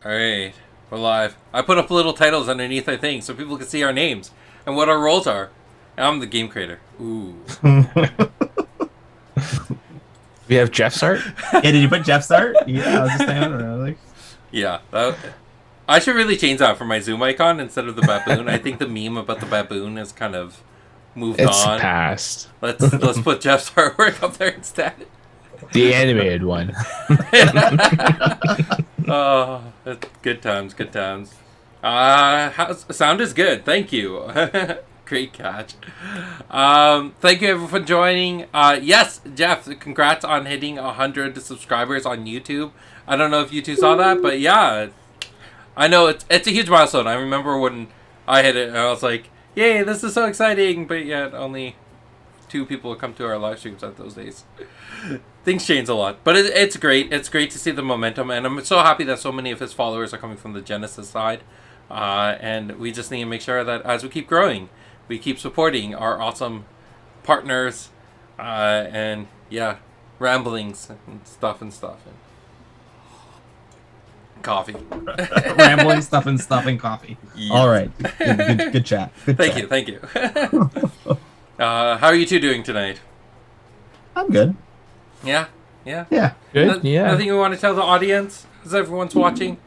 Alright, we're live. I put up little titles underneath our thing so people can see our names and what our roles are. And I'm the game creator. Ooh. We have Jeff's art? Yeah, did you put Jeff's art? Yeah, I was just saying, like... Yeah, I should really change that for my Zoom icon instead of the baboon. I think the meme about the baboon is kind of moved on. It's past. Let's put Jeff's artwork up there instead. The animated one. Oh, good times, good times. Sound is good. Thank you. Great catch. Thank you everyone for joining. Yes, Jeff, congrats on hitting 100 subscribers on YouTube. I don't know if you two saw that, but yeah, I know it's a huge milestone. I remember when I hit it, and I was like, "Yay, this is so exciting!" But yet, only 2 people come to our live streams at those days. Things change a lot, but it's great. It's great to see the momentum, and I'm so happy that so many of his followers are coming from the Genesis side. And we just need to make sure that as we keep growing, we keep supporting our awesome partners, and yeah, ramblings and stuff. Coffee. Rambling, stuff, and coffee. Yes. All right. Good chat. Thank you. How are you two doing tonight? I'm good. Yeah? Good. Yeah. Nothing you want to tell the audience as everyone's watching?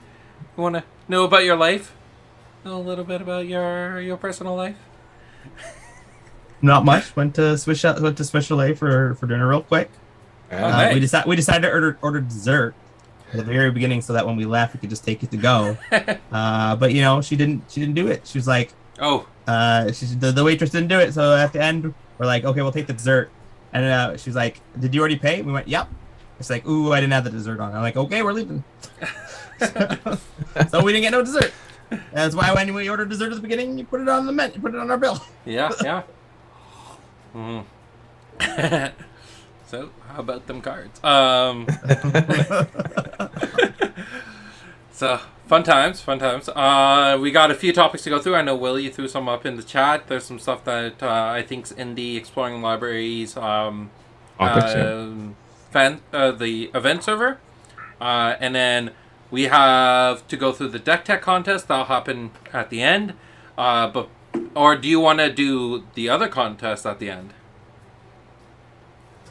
You want to know about your life? Know a little bit about your personal life? Not much. Went to Swiss Chalet for dinner real quick. Nice. We decided to order dessert at the very beginning so that when we left we could just take it to go. But you know, she didn't do it. She was like, oh, the waitress didn't do it. So at the end we're like, okay, we'll take the dessert. And she was like, did you already pay? And we went, yep. It's like, ooh, I didn't have the dessert on. I'm like, okay, we're leaving. So we didn't get no dessert. That's why when we ordered dessert at the beginning, you put it on the menu, you put it on our bill. Yeah. So, how about them cards? So, fun times. We got a few topics to go through. I know Will, you threw some up in the chat. There's some stuff that I think's in the Exploring Libraries the event server. And then we have to go through the deck tech contest. That'll happen at the end. Or do you want to do the other contest at the end?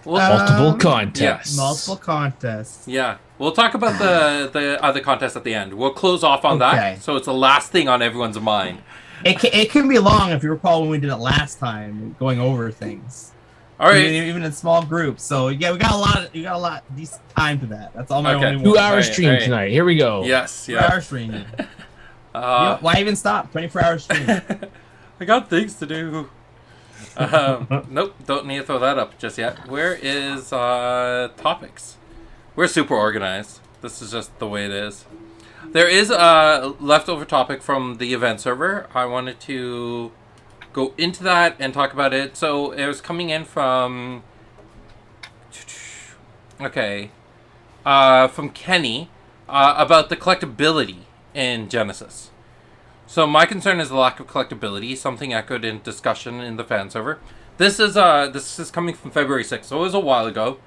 Multiple contests. Multiple contests. Yeah. We'll talk about the other contest at the end. We'll close off on that, so it's the last thing on everyone's mind. It can be long, if you recall when we did it last time, going over things. All right. Even in small groups. So yeah, we got a lot decent time to that. That's all my only 2 hour stream tonight. Here we go. Yes. 2 hour stream. Why even stop? 24-hour stream. I got things to do. Nope, don't need to throw that up just yet. Where is topics? We're super organized. This is just the way it is. There is a leftover topic from the event server. I wanted to go into that and talk about it. So it was coming in from from Kenny about the collectability in Genesis. So my concern is the lack of collectability, something echoed in discussion in the fan server. This is coming from February 6th, so it was a while ago.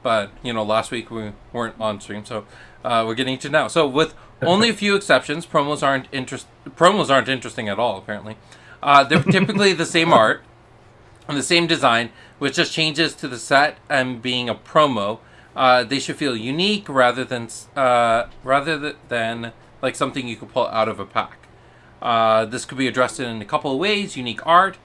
But, you know, last week we weren't on stream, so we're getting to now. So with only a few exceptions, promos aren't interesting at all, apparently. They're typically the same art and the same design, which just changes to the set and being a promo. They should feel unique rather than like something you could pull out of a pack. This could be addressed in a couple of ways. Unique art.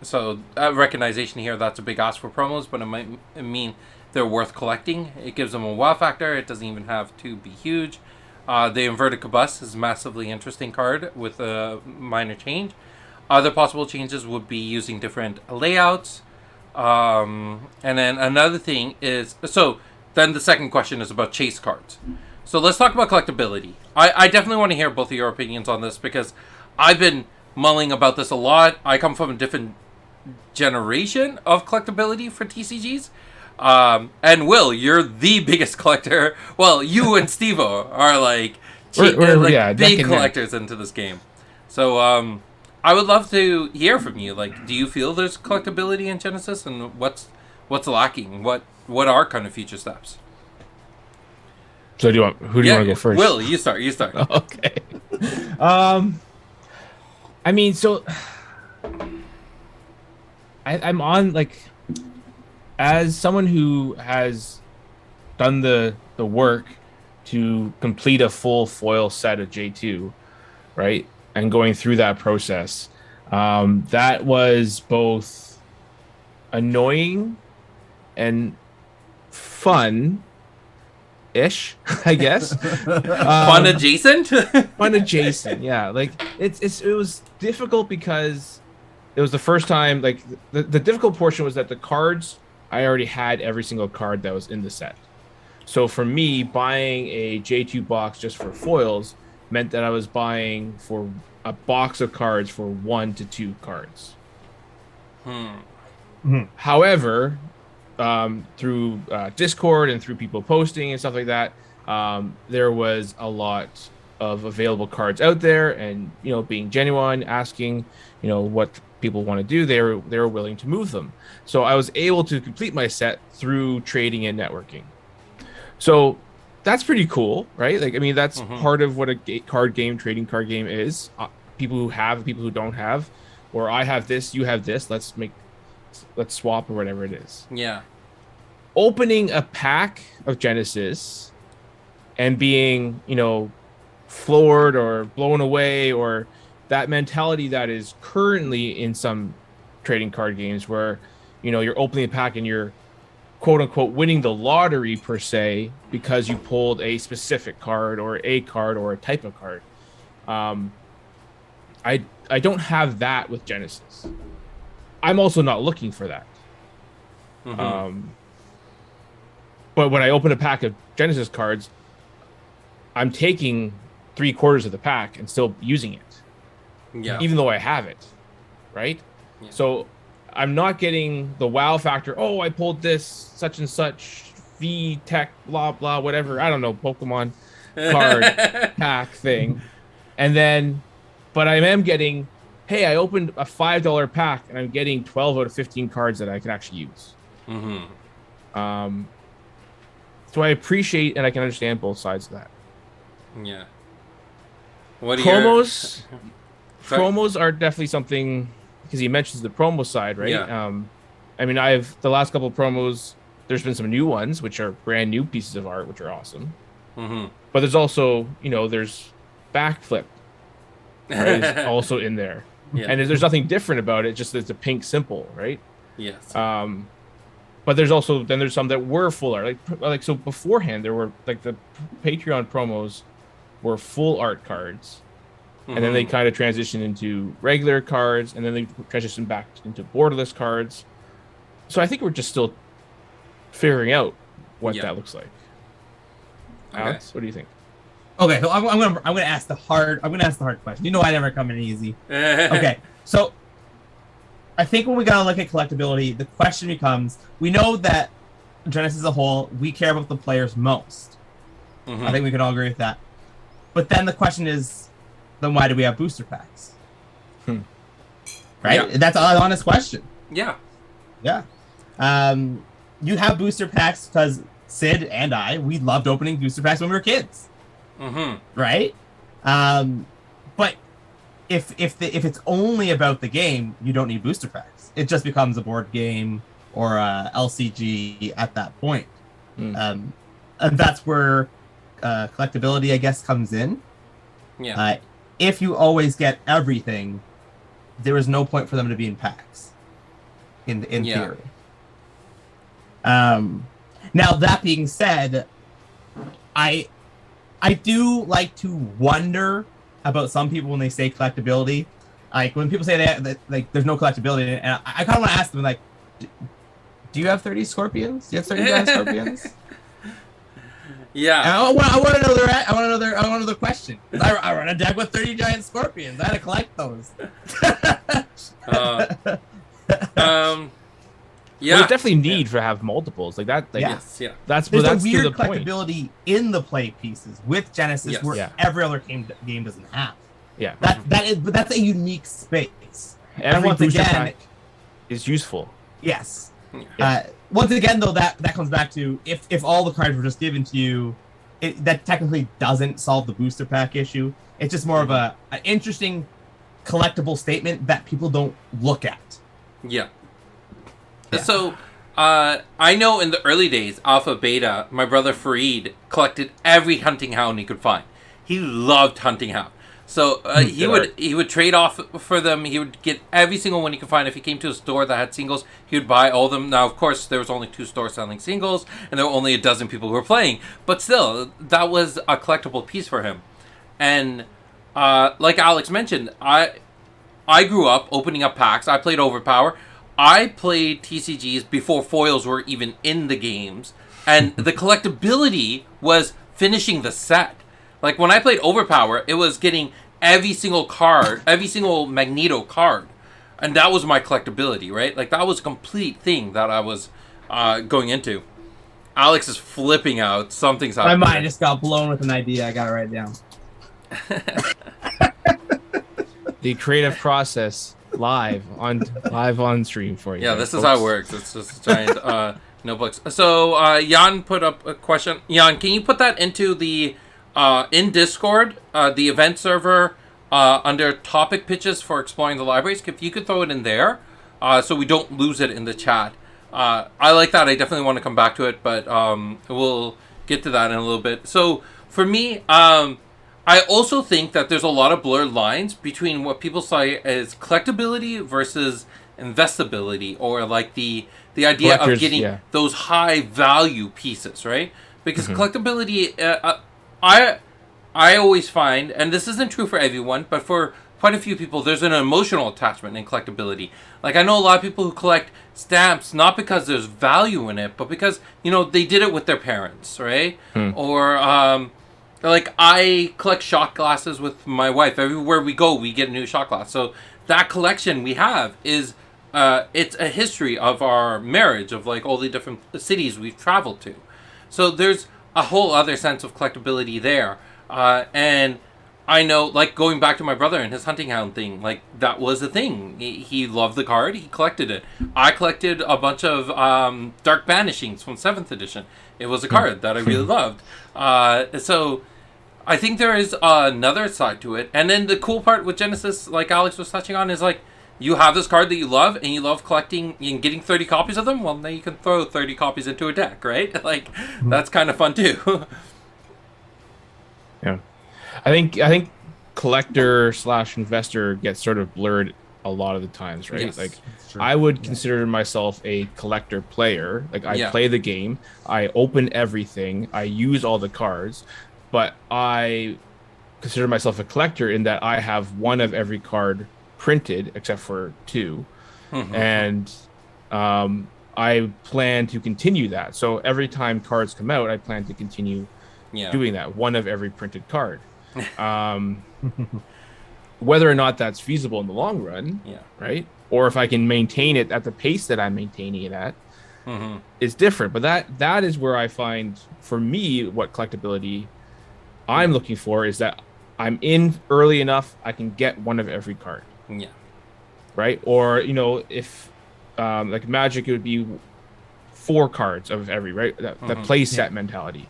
So recognition here, that's a big ask for promos, but it might mean they're worth collecting. It gives them a wow factor. It doesn't even have to be huge. The inverted Cabus is a massively interesting card with a minor change. Other possible changes would be using different layouts. And then another thing is, so then the second question is about chase cards. So let's talk about collectability. I definitely want to hear both of your opinions on this because I've been mulling about this a lot. I come from a different generation of collectability for TCGs. And Will, you're the biggest collector. Well, you and Steve-O are like big collectors into this game. So I would love to hear from you. Like, do you feel there's collectability in Genesis, and what's lacking? What are kind of future steps? So who do you want to go first? Will, you start. You start. Okay. I mean, so I'm on like, as someone who has done the work to complete a full foil set of J2, right, and going through that process, that was both annoying and fun ish, I guess. Fun adjacent. Fun adjacent, yeah. Like it was difficult because it was the first time. Like the difficult portion was that the cards, I already had every single card that was in the set. So for me, buying a J2 box just for foils meant that I was buying for a box of cards for 1 to 2 cards. However, through Discord and through people posting and stuff like that, there was a lot of available cards out there, and being genuine, asking what people want to do, they were willing to move them. So I was able to complete my set through trading and networking. So that's pretty cool, right? Like, I mean, that's part of what a trading card game is. People who have, people who don't have, or I have this, you have this, let's swap or whatever it is. Yeah. Opening a pack of Genesis and being, floored or blown away, or that mentality that is currently in some trading card games where, you're opening a pack and you're quote unquote winning the lottery per se because you pulled a specific card or a type of card. I don't have that with Genesis. I'm also not looking for that. But when I open a pack of Genesis cards, I'm taking 3/4 of the pack and still using it. Yeah. Even though I have it, right? Yeah. So I'm not getting the wow factor. Oh, I pulled this such and such V Tech blah blah whatever. I don't know, Pokemon card pack thing. And then, but I am getting, hey, I opened a $5 pack and I'm getting 12 out of 15 cards that I can actually use. So I appreciate and I can understand both sides of that. Yeah. What promos? Promos are definitely something, because he mentions the promo side, right? Yeah. I mean, the last couple of promos, there's been some new ones, which are brand new pieces of art, which are awesome. But there's also, there's backflip, right? It's also in there. Yeah. And there's nothing different about it, just it's a pink simple, right? Yes. But there's some that were full art. Like so beforehand, there were like the Patreon promos were full art cards. And then they kind of transitioned into regular cards, and then they transitioned back into borderless cards. So I think we're just still figuring out what that looks like. Alex, what do you think? Okay, so I'm gonna ask the hard question. I never come in easy. Okay, so I think when we gotta look at collectability, the question becomes: we know that Genesis as a whole, we care about the players most. I think we can all agree with that. But then the question is, then why do we have booster packs? Right? Yeah. That's an honest question. Yeah. Yeah. You have booster packs because Sid and we loved opening booster packs when we were kids. Right? But if it's only about the game, you don't need booster packs. It just becomes a board game or a LCG at that point. And that's where collectability, I guess, comes in. Yeah. If you always get everything, there is no point for them to be in packs. In theory. Now that being said, I do like to wonder about some people when they say collectability. Like when people say that like there's no collectability, and I kind of want to ask them like, do you have 30 scorpions? Do you have 30 giant scorpions? Yeah. And I want to know their question. I run a deck with 30 giant scorpions. I had to collect those. Yeah. Well, there's definitely need for have multiples like that. Like, yes. Yeah. There's a weird collectability in the play pieces with Genesis where every other game doesn't have. Yeah. That's a unique space. Every booster pack is useful. Yes. Once again, though, that comes back to if all the cards were just given to you, that technically doesn't solve the booster pack issue. It's just more of an interesting collectible statement that people don't look at. Yeah. So, I know in the early days, Alpha, Beta, my brother Fareed collected every hunting hound he could find. He loved hunting hound. So he would trade off for them. He would get every single one he could find. If he came to a store that had singles, he would buy all of them. Now, of course, there was only 2 stores selling singles, and there were only a dozen people who were playing. But still, that was a collectible piece for him. And like Alex mentioned, I grew up opening up packs. I played Overpower. I played TCGs before foils were even in the games. And the collectability was finishing the set. Like, when I played Overpower, it was getting every single card, every single Magneto card. And that was my collectability, right? Like, that was a complete thing that I was going into. Alex is flipping out. Something's happening. My mind just got blown with an idea. I got to write it down. The creative process live on stream for you. Yeah, this is how it works. It's just giant notebooks. So, Jan put up a question. Jan, can you put that into the... in Discord, the event server, under topic pitches for exploring the libraries, if you could throw it in there, so we don't lose it in the chat. I like that. I definitely want to come back to it, but we'll get to that in a little bit. So for me, I also think that there's a lot of blurred lines between what people say as collectability versus investability, or like the idea of getting those high value pieces, right? Because collectability, I always find, and this isn't true for everyone, but for quite a few people, there's an emotional attachment in collectability. Like, I know a lot of people who collect stamps not because there's value in it, but because, you know, they did it with their parents, right? Or, like, I collect shot glasses with my wife. Everywhere we go, we get a new shot glass. So that collection we have is, it's a history of our marriage, of, like, all the different cities we've traveled to. So there's a whole other sense of collectability there. And I know, like, going back to my brother and his hunting hound thing, like, that was a thing. He loved the card. He collected it. I collected a bunch of Dark Banishings from 7th edition. It was a card that I really loved. So I think there is another side to it. And then the cool part with Genesis, like Alex was touching on, is, like, you have this card that you love, and you love collecting and getting 30 copies of them. Well, now you can throw 30 copies into a deck, right? Like, that's kind of fun too. Yeah, I think collector/investor gets sort of blurred a lot of the times, right? Yes, like, I would consider myself a collector player. Like, I play the game, I open everything, I use all the cards, but I consider myself a collector in that I have one of every card printed except for 2, and I plan to continue that. So every time cards come out, I plan to continue doing that, one of every printed card. Whether or not that's feasible in the long run, right, or if I can maintain it at the pace that I'm maintaining it at, is different. But that is where I find, for me, what collectability I'm looking for is that I'm in early enough I can get one of every card. Right? Or, you know, if like Magic, it would be 4 cards of every, right? That play set mentality.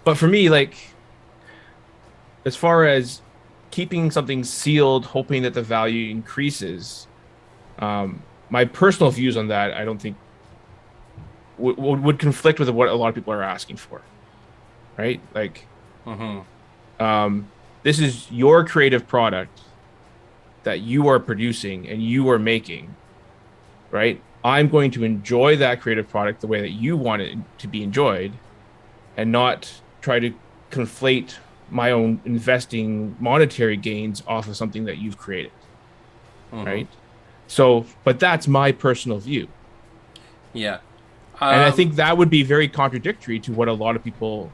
But for me, like, as far as keeping something sealed, hoping that the value increases, my personal views on that, I don't think would conflict with what a lot of people are asking for. Right? Like, this is your creative product that you are producing and you are making, right? I'm going to enjoy that creative product the way that you want it to be enjoyed, and not try to conflate my own investing monetary gains off of something that you've created, right? So, but that's my personal view. And I think that would be very contradictory to what a lot of people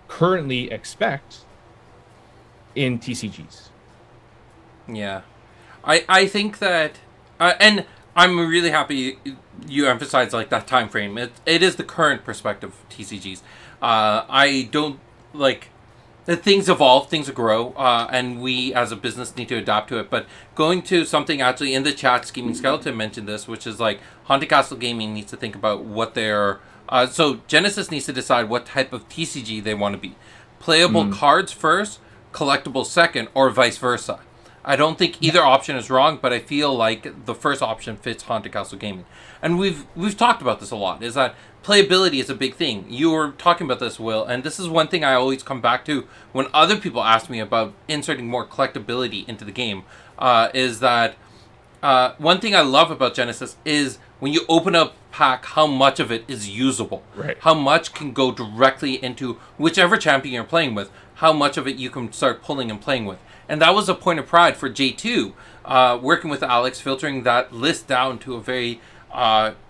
currently expect in TCGs. I think that, and I'm really happy you emphasize, like, that time frame. It is the current perspective of TCGs. I don't, like, things evolve, things grow, and we as a business need to adapt to it. But going to something, actually, in the chat, Scheming Skeleton mentioned this, which is like Haunted Castle Gaming needs to think about what their So Genesis needs to decide what type of TCG they want to be. Playable cards first, collectibles second, or vice versa. I don't think either option is wrong, but I feel like the first option fits Haunted Castle Gaming. And we've talked about this a lot, is that playability is a big thing. You were talking about this, Will, and this is one thing I always come back to when other people ask me about inserting more collectability into the game, is that one thing I love about Genesis is when you open up pack, how much of it is usable. Right. How much can go directly into whichever champion you're playing with, how much of it you can start pulling and playing with. And that was a point of pride for J2, working with Alex, filtering that list down to a very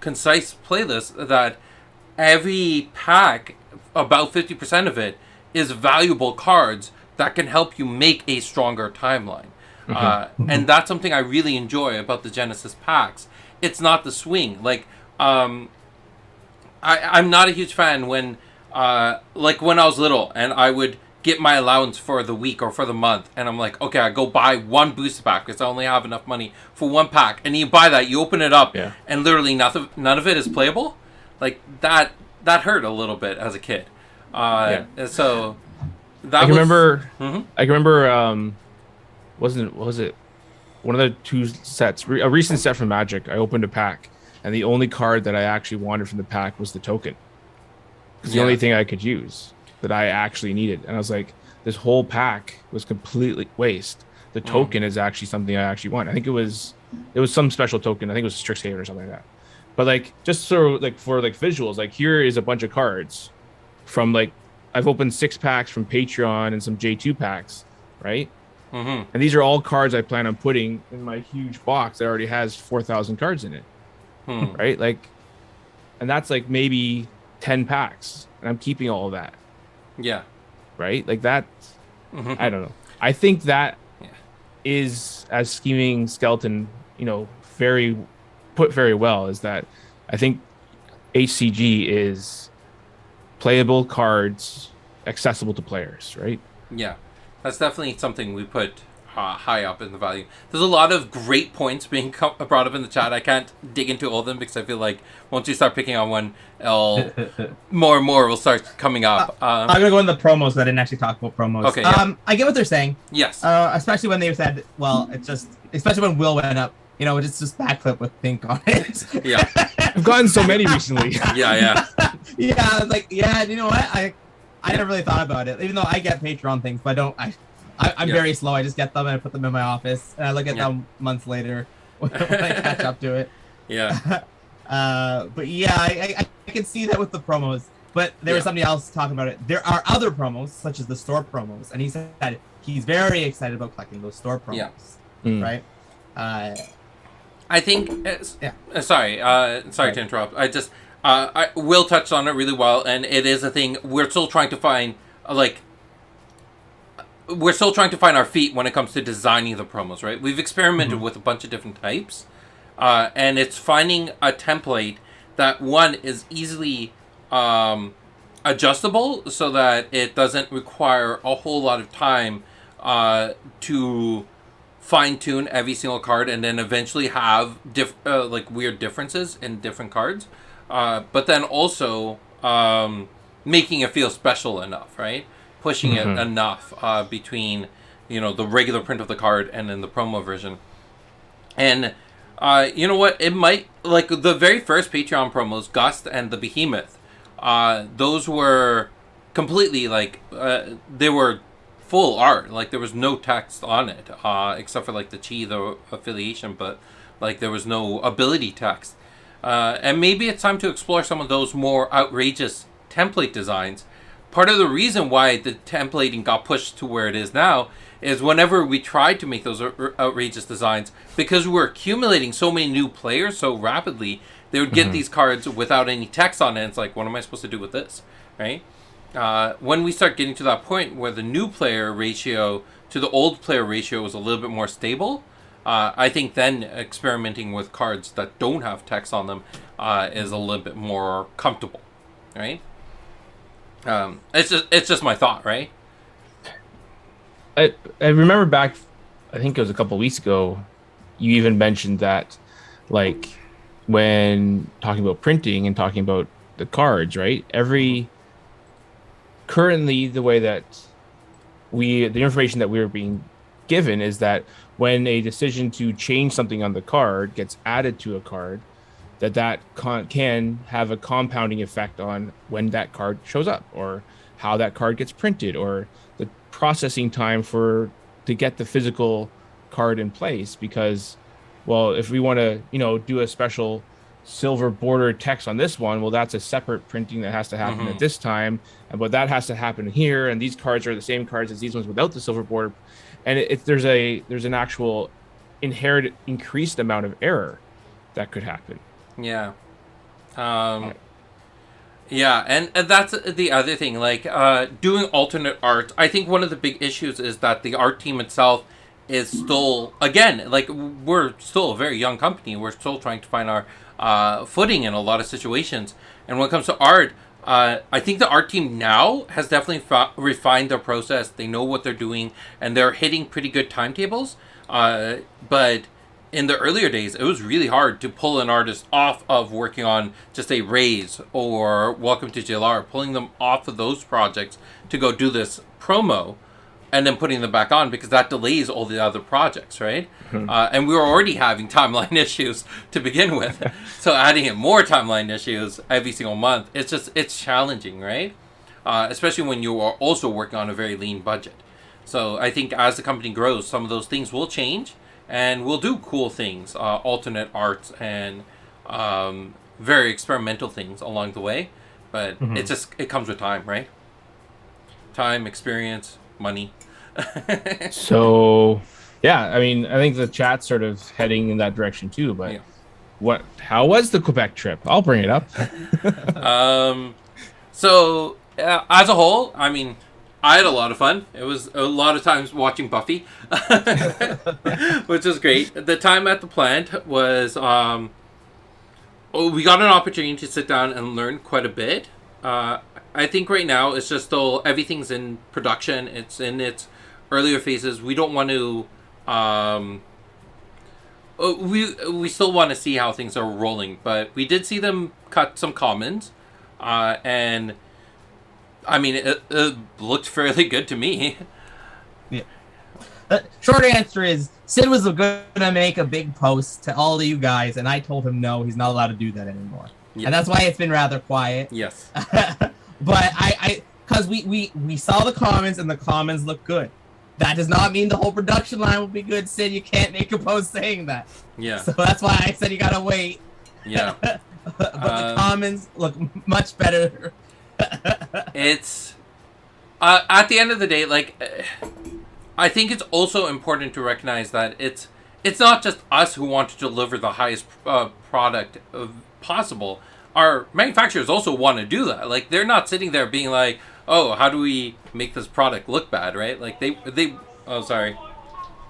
concise playlist that every pack, about 50% of it, is valuable cards that can help you make a stronger timeline. And that's something I really enjoy about the Genesis packs. It's not the swing. Like, I'm not a huge fan when I was little and I would get my allowance for the week or for the month, and I'm like, okay, I go buy one booster pack because I only have enough money for one pack, and you buy that, you open it up, and literally none of it is playable. Like that hurt a little bit as a kid. So that I can remember. Was it one of the two sets? A recent set from Magic. I opened a pack, and the only card that I actually wanted from the pack was the token. It's the only thing I could use that I actually needed, and I was like, this whole pack was completely waste. The token is actually something I actually want. I think it was some special token. I think it was Strixhaven or something like that. But like, just so like for like visuals, like here is a bunch of cards from like, I've opened 6 packs from Patreon and some J2 packs, right? And these are all cards I plan on putting in my huge box that already has 4,000 cards in it, right? Like, and that's like maybe 10 packs, and I'm keeping all of that. Yeah. Right? Like that, I don't know. I think that is, as Scheming Skeleton, very well, is that I think HCG is playable cards accessible to players, right? Yeah. That's definitely something we put high up in the value. There's a lot of great points being brought up in the chat. I can't dig into all of them because I feel like once you start picking on one, more and more will start coming up. I'm going to go into the promos, but I didn't actually talk about promos. Okay, yeah. I get what they're saying. Yes. Especially when they said, well, it's just, especially when Will went up, it's just backflip with pink on it. Yeah. I've gotten so many recently. Yeah. Yeah, like, you know what? I never really thought about it, even though I get Patreon things, but I'm very slow. I just get them and I put them in my office, and I look at them months later when I catch up to it. Yeah. But yeah, I can see that with the promos. But there was somebody else talking about it. There are other promos, such as the store promos, and he said he's very excited about collecting those store promos. Right? I think. Sorry to interrupt. Will touched on it really well, and it is a thing we're still trying to find. We're still trying to find our feet when it comes to designing the promos, right? We've experimented with a bunch of different types, and it's finding a template that, one, is easily adjustable so that it doesn't require a whole lot of time to fine-tune every single card and then eventually have weird differences in different cards, but then also making it feel special enough, right? Pushing it enough between, the regular print of the card and then the promo version. And you know what? It might, like the very first Patreon promos, Gust and the Behemoth, those were completely they were full art. Like there was no text on it, except for like the Chi, the affiliation, but like there was no ability text. And maybe it's time to explore some of those more outrageous template designs. Part of the reason why the templating got pushed to where it is now is whenever we tried to make those outrageous designs, because we were accumulating so many new players so rapidly, they would get these cards without any text on it. It's like, what am I supposed to do with this, right? When we start getting to that point where the new player ratio to the old player ratio is a little bit more stable, I think then experimenting with cards that don't have text on them is a little bit more comfortable, right? It's just my thought, right? I remember back, I think it was a couple of weeks ago, you even mentioned that, like, when talking about printing and talking about the cards, right? Currently, the way that the information that we're being given is that when a decision to change something on the card gets added to a card, that can have a compounding effect on when that card shows up, or how that card gets printed, or the processing time to get the physical card in place. Because, well, if we want to, do a special silver border text on this one, well, that's a separate printing that has to happen at this time, but that has to happen here, and these cards are the same cards as these ones without the silver border, and there's an actual inherent increased amount of error that could happen. Yeah. Yeah, and that's the other thing, like doing alternate art. I think one of the big issues is that the art team itself is still, again, like, we're still a very young company. We're still trying to find our footing in a lot of situations. And when it comes to art, I think the art team now has definitely refined their process. They know what they're doing, and they're hitting pretty good timetables. But in the earlier days, it was really hard to pull an artist off of working on just a Raise or Welcome to JLR, pulling them off of those projects to go do this promo, and then putting them back on, because that delays all the other projects, right? And we were already having timeline issues to begin with. So adding in more timeline issues every single month, it's challenging, right? Especially when you are also working on a very lean budget. So I think as the company grows, some of those things will change, and we'll do cool things, alternate arts, and very experimental things along the way. But it comes with time, right? Time, experience, money. So, yeah, I mean, I think the chat's sort of heading in that direction too. But how was the Quebec trip? I'll bring it up. So as a whole, I mean, I had a lot of fun. It was a lot of times watching Buffy, which was great. The time at the plant was, we got an opportunity to sit down and learn quite a bit. I think right now it's just still, everything's in production. It's in its earlier phases. We don't want to, we still want to see how things are rolling, but we did see them cut some commons, and I mean, it looked fairly good to me. Yeah. Short answer is, Sid was going to make a big post to all of you guys, and I told him no, he's not allowed to do that anymore. Yeah. And that's why it's been rather quiet. Yes. But because we saw the comments, and the comments look good. That does not mean the whole production line will be good, Sid. You can't make a post saying that. Yeah. So that's why I said you gotta wait. Yeah. But the comments look much better. It's at the end of the day, like, I think it's also important to recognize that it's not just us who want to deliver the highest product possible. Our manufacturers also want to do that. Like, they're not sitting there being like, oh, how do we make this product look bad, right? Like, they oh, sorry.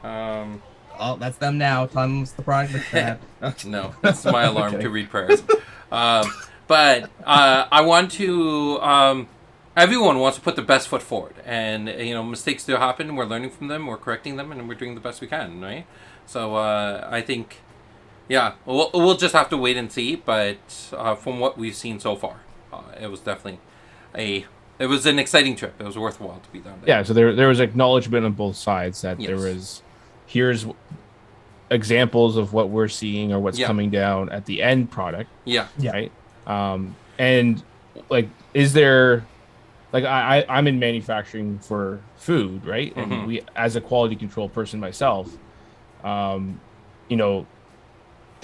Oh, that's them now. Tell them the product looks bad. No, that's my alarm to read prayers. But I want to, everyone wants to put the best foot forward. And, mistakes do happen. We're learning from them. We're correcting them. And we're doing the best we can, right? So I think, yeah, we'll just have to wait and see. But from what we've seen so far, it was definitely it was an exciting trip. It was worthwhile to be down there. Yeah, so there was acknowledgement on both sides that there was, here's examples of what we're seeing or what's coming down at the end product. Yeah. Right? And, like, is there, like, I'm in manufacturing for food, right? And we, as a quality control person myself, the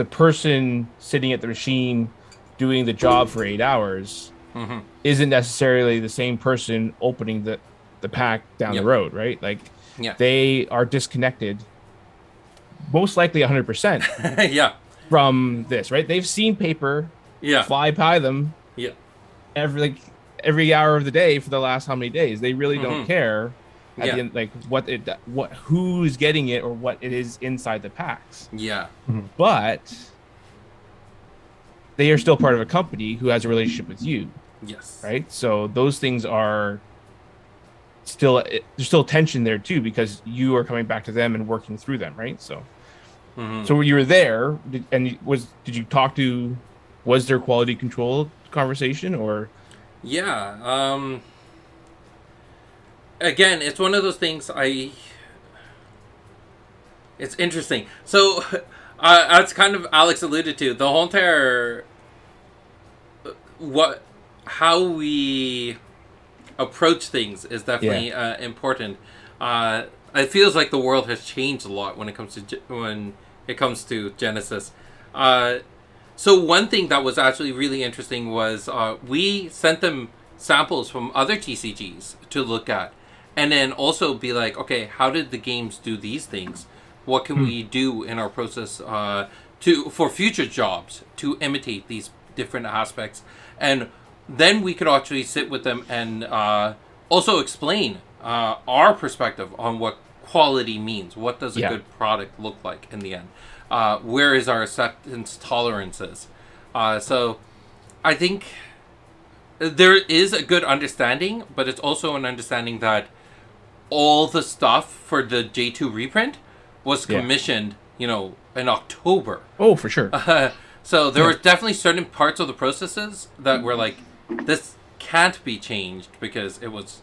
person sitting at the machine doing the job for 8 hours isn't necessarily the same person opening the pack down the road, right? Like, they are disconnected, most likely 100% from this, right? They've seen paper fly by them every hour of the day for the last how many days. They really don't care at the end, like, who's getting it or what it is inside the packs. But they are still part of a company who has a relationship with you. Yes. Right. So those things are still, there's still tension there too, because you are coming back to them and working through them. Right. So, so you were there, and did you talk to, was there quality control conversation, or? Yeah. Again, it's one of those things. It's interesting. So, as kind of Alex alluded to, the whole entire how we approach things is definitely important. It feels like the world has changed a lot when it comes to Genesis. So one thing that was actually really interesting was we sent them samples from other TCGs to look at, and then also be like, okay, how did the games do these things? What can we do in our process for future jobs to imitate these different aspects? And then we could actually sit with them and also explain our perspective on what quality means. What does a good product look like in the end? Where is our acceptance tolerances? So I think there is a good understanding, but it's also an understanding that all the stuff for the J2 reprint was commissioned, in October. Oh, for sure. So there were definitely certain parts of the processes that were like, this can't be changed because it was,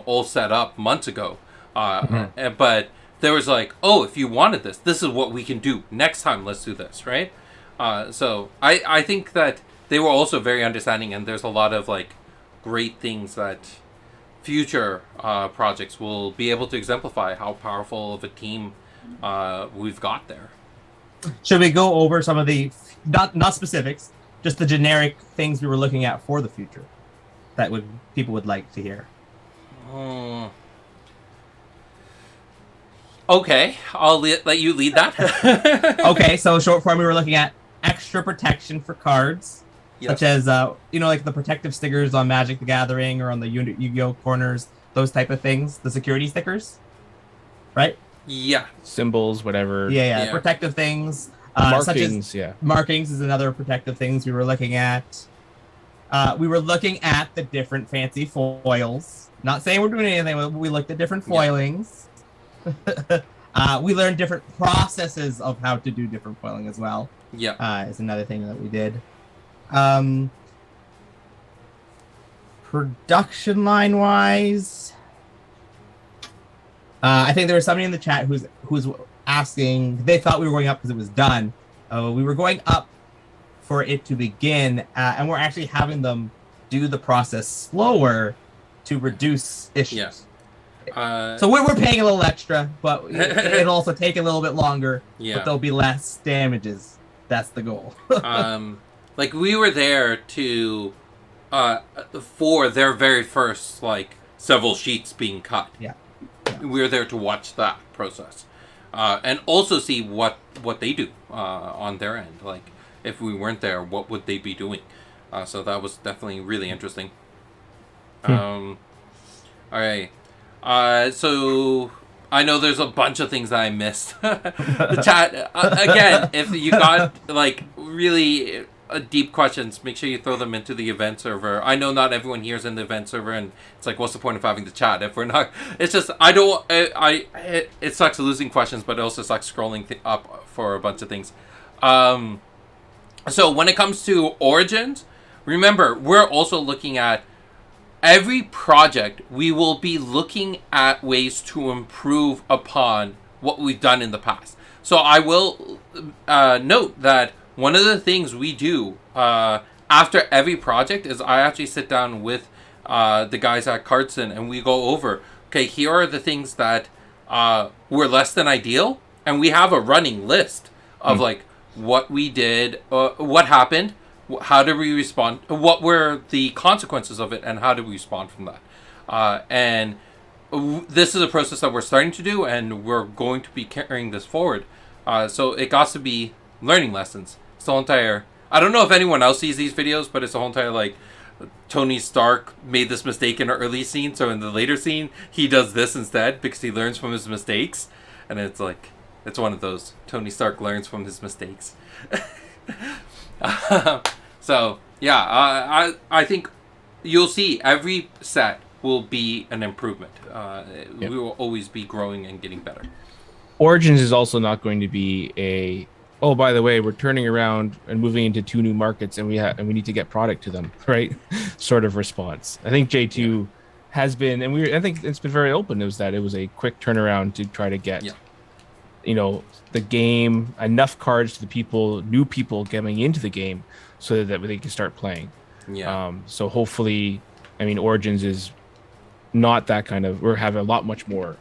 all set up months ago. But there was like, oh, if you wanted this is what we can do. Next time, let's do this, right? So I think that they were also very understanding, and there's a lot of like great things that future projects will be able to exemplify how powerful of a team we've got there. Should we go over some of the not specifics, just the generic things we were looking at for the future that people would like to hear? Okay, I'll let you lead that. Okay, so short form, we were looking at extra protection for cards, such as like the protective stickers on Magic the Gathering or on the Yu-Gi-Oh corners, those type of things, the security stickers, right? Yeah. Symbols, whatever. Yeah. Protective things. Markings, such as markings is another protective things we were looking at. We were looking at the different fancy foils. Not saying we're doing anything, but we looked at different foilings. We learned different processes of how to do different foiling as well. Yeah. Is another thing that we did. Production line wise, I think there was somebody in the chat who's asking. They thought we were going up because it was done. We were going up for it to begin, and we're actually having them do the process slower to reduce issues. Yes. So we're paying a little extra, but it'll also take a little bit longer. Yeah. But there'll be less damages. That's the goal. Like we were there to for their very first several sheets being cut. Yeah. We were there to watch that process, and also see what they do on their end. Like if we weren't there, what would they be doing? So that was definitely really interesting. All right. So I know there's a bunch of things that I missed. The chat again. If you got really deep questions, make sure you throw them into the event server. I know not everyone here is in the event server, and it's like, what's the point of having the chat if we're not? It's just it sucks losing questions, but it also sucks scrolling up for a bunch of things. So when it comes to Origins, remember we're also looking at every project. We will be looking at ways to improve upon what we've done in the past. So I will note that one of the things we do after every project is I actually sit down with the guys at Cartson and we go over, okay, here are the things that were less than ideal, and we have a running list of what we did, what happened, how did we respond, what were the consequences of it, and how did we respond from that. And this is a process that we're starting to do, and we're going to be carrying this forward. So it got to be learning lessons. It's the whole entire, I don't know if anyone else sees these videos, but it's the whole entire Tony Stark made this mistake in an early scene, so in the later scene he does this instead because he learns from his mistakes. And it's it's one of those Tony Stark learns from his mistakes. So yeah, I think you'll see every set will be an improvement. We will always be growing and getting better. Origins is also not going to be a oh, by the way, we're turning around and moving into 2 new markets, and we need to get product to them, right? Sort of response. I think J2 has been, and I think it's been very open. It was a quick turnaround to try to get, the game, enough cards to the new people getting into the game, so that they can start playing. Yeah. So hopefully, I mean, Origins is not that kind of. We're having a lot much more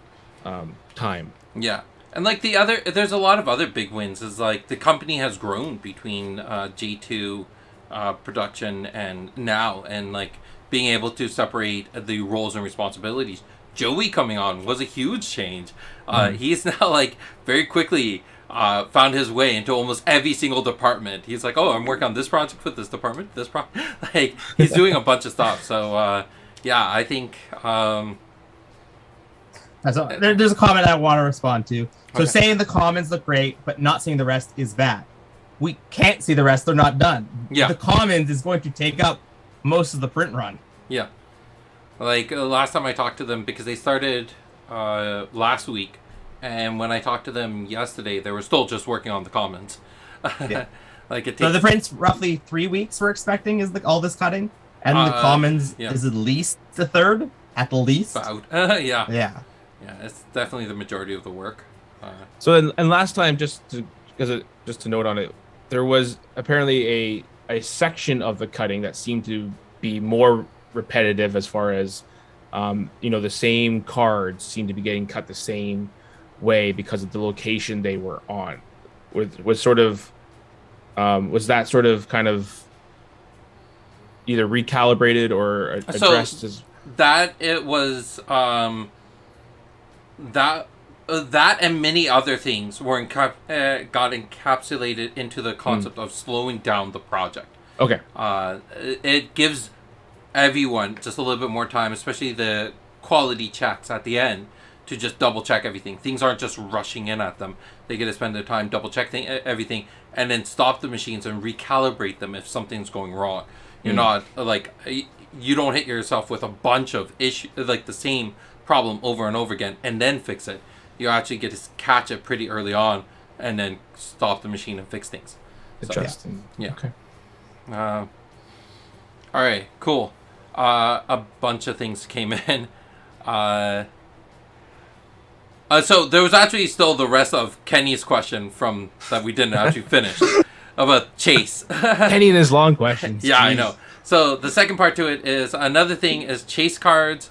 time. Yeah. And like there's a lot of other big wins. Is like the company has grown between J2 production and now, and like being able to separate the roles and responsibilities. Joey coming on was a huge change. He's now like very quickly found his way into almost every single department. He's like, oh, I'm working on this project with this department, this project. Like he's doing a bunch of stuff. So yeah, I think. There's a comment I want to respond to. So Okay. saying the comments look great, but not seeing the rest is bad. We can't see the rest; they're not done. Yeah. The commons is going to take up most of the print run. Yeah. Like last time I talked to them, because they started last week, and when I talked to them yesterday, they were still just working on the commons. Yeah. Like it takes. So the print's roughly 3 weeks. We're expecting is all this cutting, and the commons is at least a third, at least. About. Yeah. Yeah. Yeah, it's definitely the majority of the work. So and last time, just to note on it, there was apparently a section of the cutting that seemed to be more repetitive, as far as the same cards seem to be getting cut the same way because of the location they were on. Was that sort of kind of either recalibrated or addressed as that? It was that and many other things were got encapsulated into the concept of slowing down the project. Okay. It gives everyone just a little bit more time, especially the quality checks at the end, to just double check everything. Things aren't just rushing in at them. They get to spend their time double checking everything, and then stop the machines and recalibrate them if something's going wrong. You're not like, you don't hit yourself with a bunch of issues, like the same problem over and over again, and then fix it. You actually get to catch it pretty early on, and then stop the machine and fix things. adjusting? Yeah. Okay. All right, cool. A bunch of things came in. So there was actually still the rest of Kenny's question from that we didn't actually finish about Chase. Kenny and his long questions. Yeah, I Jeez. know. So the second part to it is another thing is Chase cards.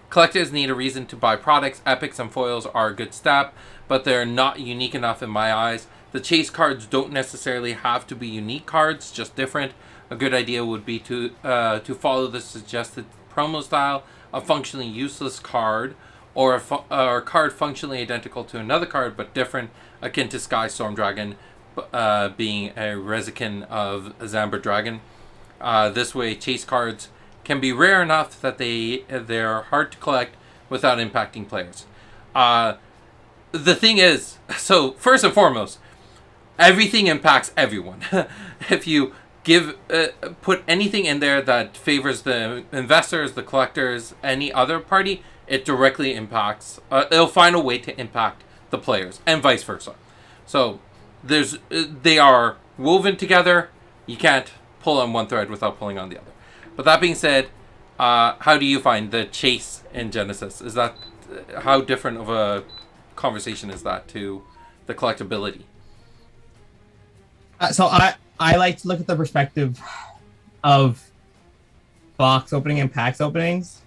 Collectors need a reason to buy products. Epics and foils are a good step, but they're not unique enough in my eyes. The Chase cards don't necessarily have to be unique cards, just different. A good idea would be to follow the suggested promo style, a functionally useless card, or a card functionally identical to another card but different, akin to Sky Storm Dragon, being a Rezikin of Zamber Dragon. This way, Chase cards can be rare enough that they're hard to collect without impacting players. The thing is, so first and foremost, everything impacts everyone. If you put anything in there that favors the investors, the collectors, any other party, it directly impacts. It'll find a way to impact the players, and vice versa. So they are woven together. You can't pull on one thread without pulling on the other. But that being said, how do you find the Chase in Genesis? Is that how different of a conversation is that to the collectability? So I like to look at the perspective of box opening and packs openings.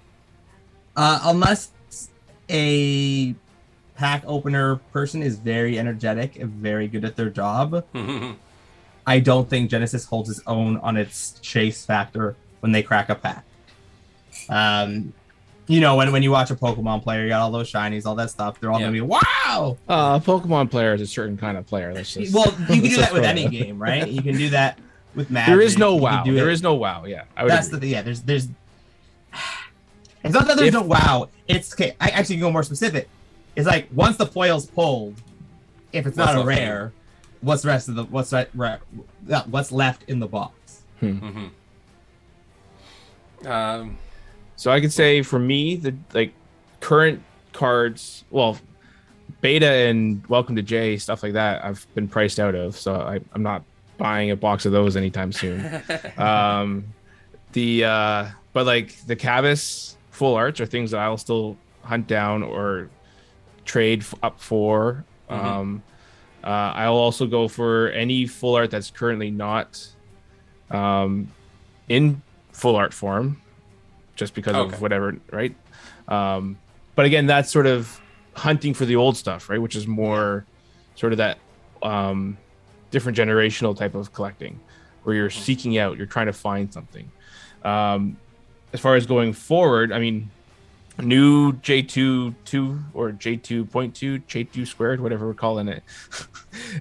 Unless a pack opener person is very energetic and very good at their job, I don't think Genesis holds its own on its chase factor when they crack a pack. You know, when you watch a Pokemon player, you got all those shinies, all that stuff. They're all gonna be wow. Pokemon player is a certain kind of player. That's just, well, you can do that with any game, right? You can do that with Magic. There is no wow. There There is no wow. Yeah, that's agree. There's. It's not that there's no wow. It's okay. I actually can go more specific. It's like once the foil's pulled, if it's not a rare, what's left in the box? So I could say for me, the current cards, well, beta and Welcome to Jay, stuff like that, I've been priced out of, so I'm not buying a box of those anytime soon. But like the Cavus full arts are things that I'll still hunt down or trade up for. I'll also go for any full art that's currently not in full art form, just because of whatever, right? But again, that's sort of hunting for the old stuff, right? Which is more sort of that different generational type of collecting, where you're seeking out, you're trying to find something. As far as going forward, I mean, new J2 or J2.2, J2 squared, whatever we're calling it.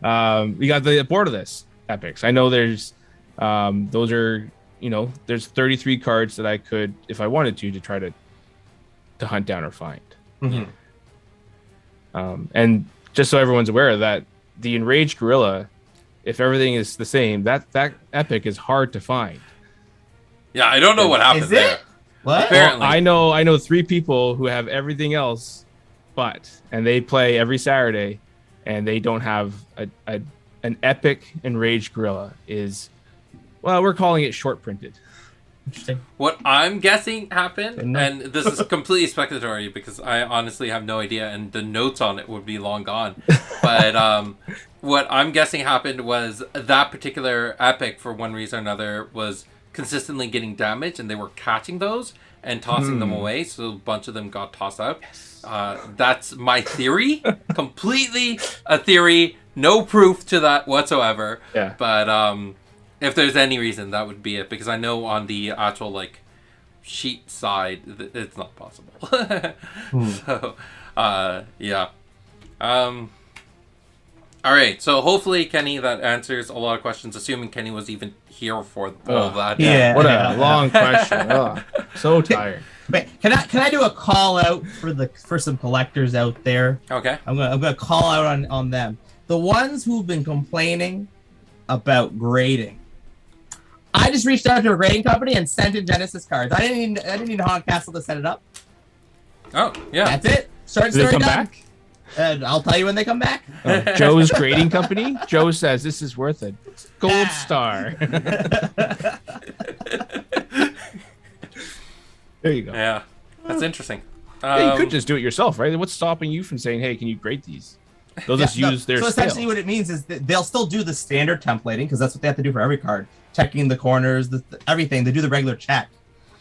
We got the Borderless epics. I know there's those are, there's 33 cards that I could, if I wanted to try to hunt down or find. And just so everyone's aware of that, the Enraged Gorilla, if everything is the same, that epic is hard to find. Yeah, I don't know what happened there. What? Apparently. Well, I know 3 people who have everything else, and they play every Saturday, and they don't have an epic Enraged Gorilla. We're calling it short printed. Interesting. What I'm guessing happened, and this is completely speculatory because I honestly have no idea, and the notes on it would be long gone. But what I'm guessing happened was that particular epic, for one reason or another, was consistently getting damaged, and they were catching those and tossing them away, so a bunch of them got tossed out. That's my theory. Completely a theory, no proof to that whatsoever. Yeah. But if there's any reason, that would be it, because I know on the actual sheet side it's not possible. So yeah. All right, so hopefully, Kenny, that answers a lot of questions, assuming Kenny was even here for all of that. Yeah. What a long question. So tired. But can I do a call out for some collectors out there? Okay. I'm gonna call out on them. The ones who've been complaining about grading. I just reached out to a grading company and sent in Genesis cards. I didn't need Haunt Castle to set it up. Oh, yeah. That's it. Story Do they come done. back? I'll tell you when they come back. Joe's grading company. Joe says this is worth it. Gold star. There you go. Yeah, that's interesting. Yeah, you could just do it yourself, right? What's stopping you from saying, "Hey, can you grade these?" They'll just use their. So essentially, what it means is that they'll still do the standard templating, because that's what they have to do for every card, checking the corners, everything. They do the regular check.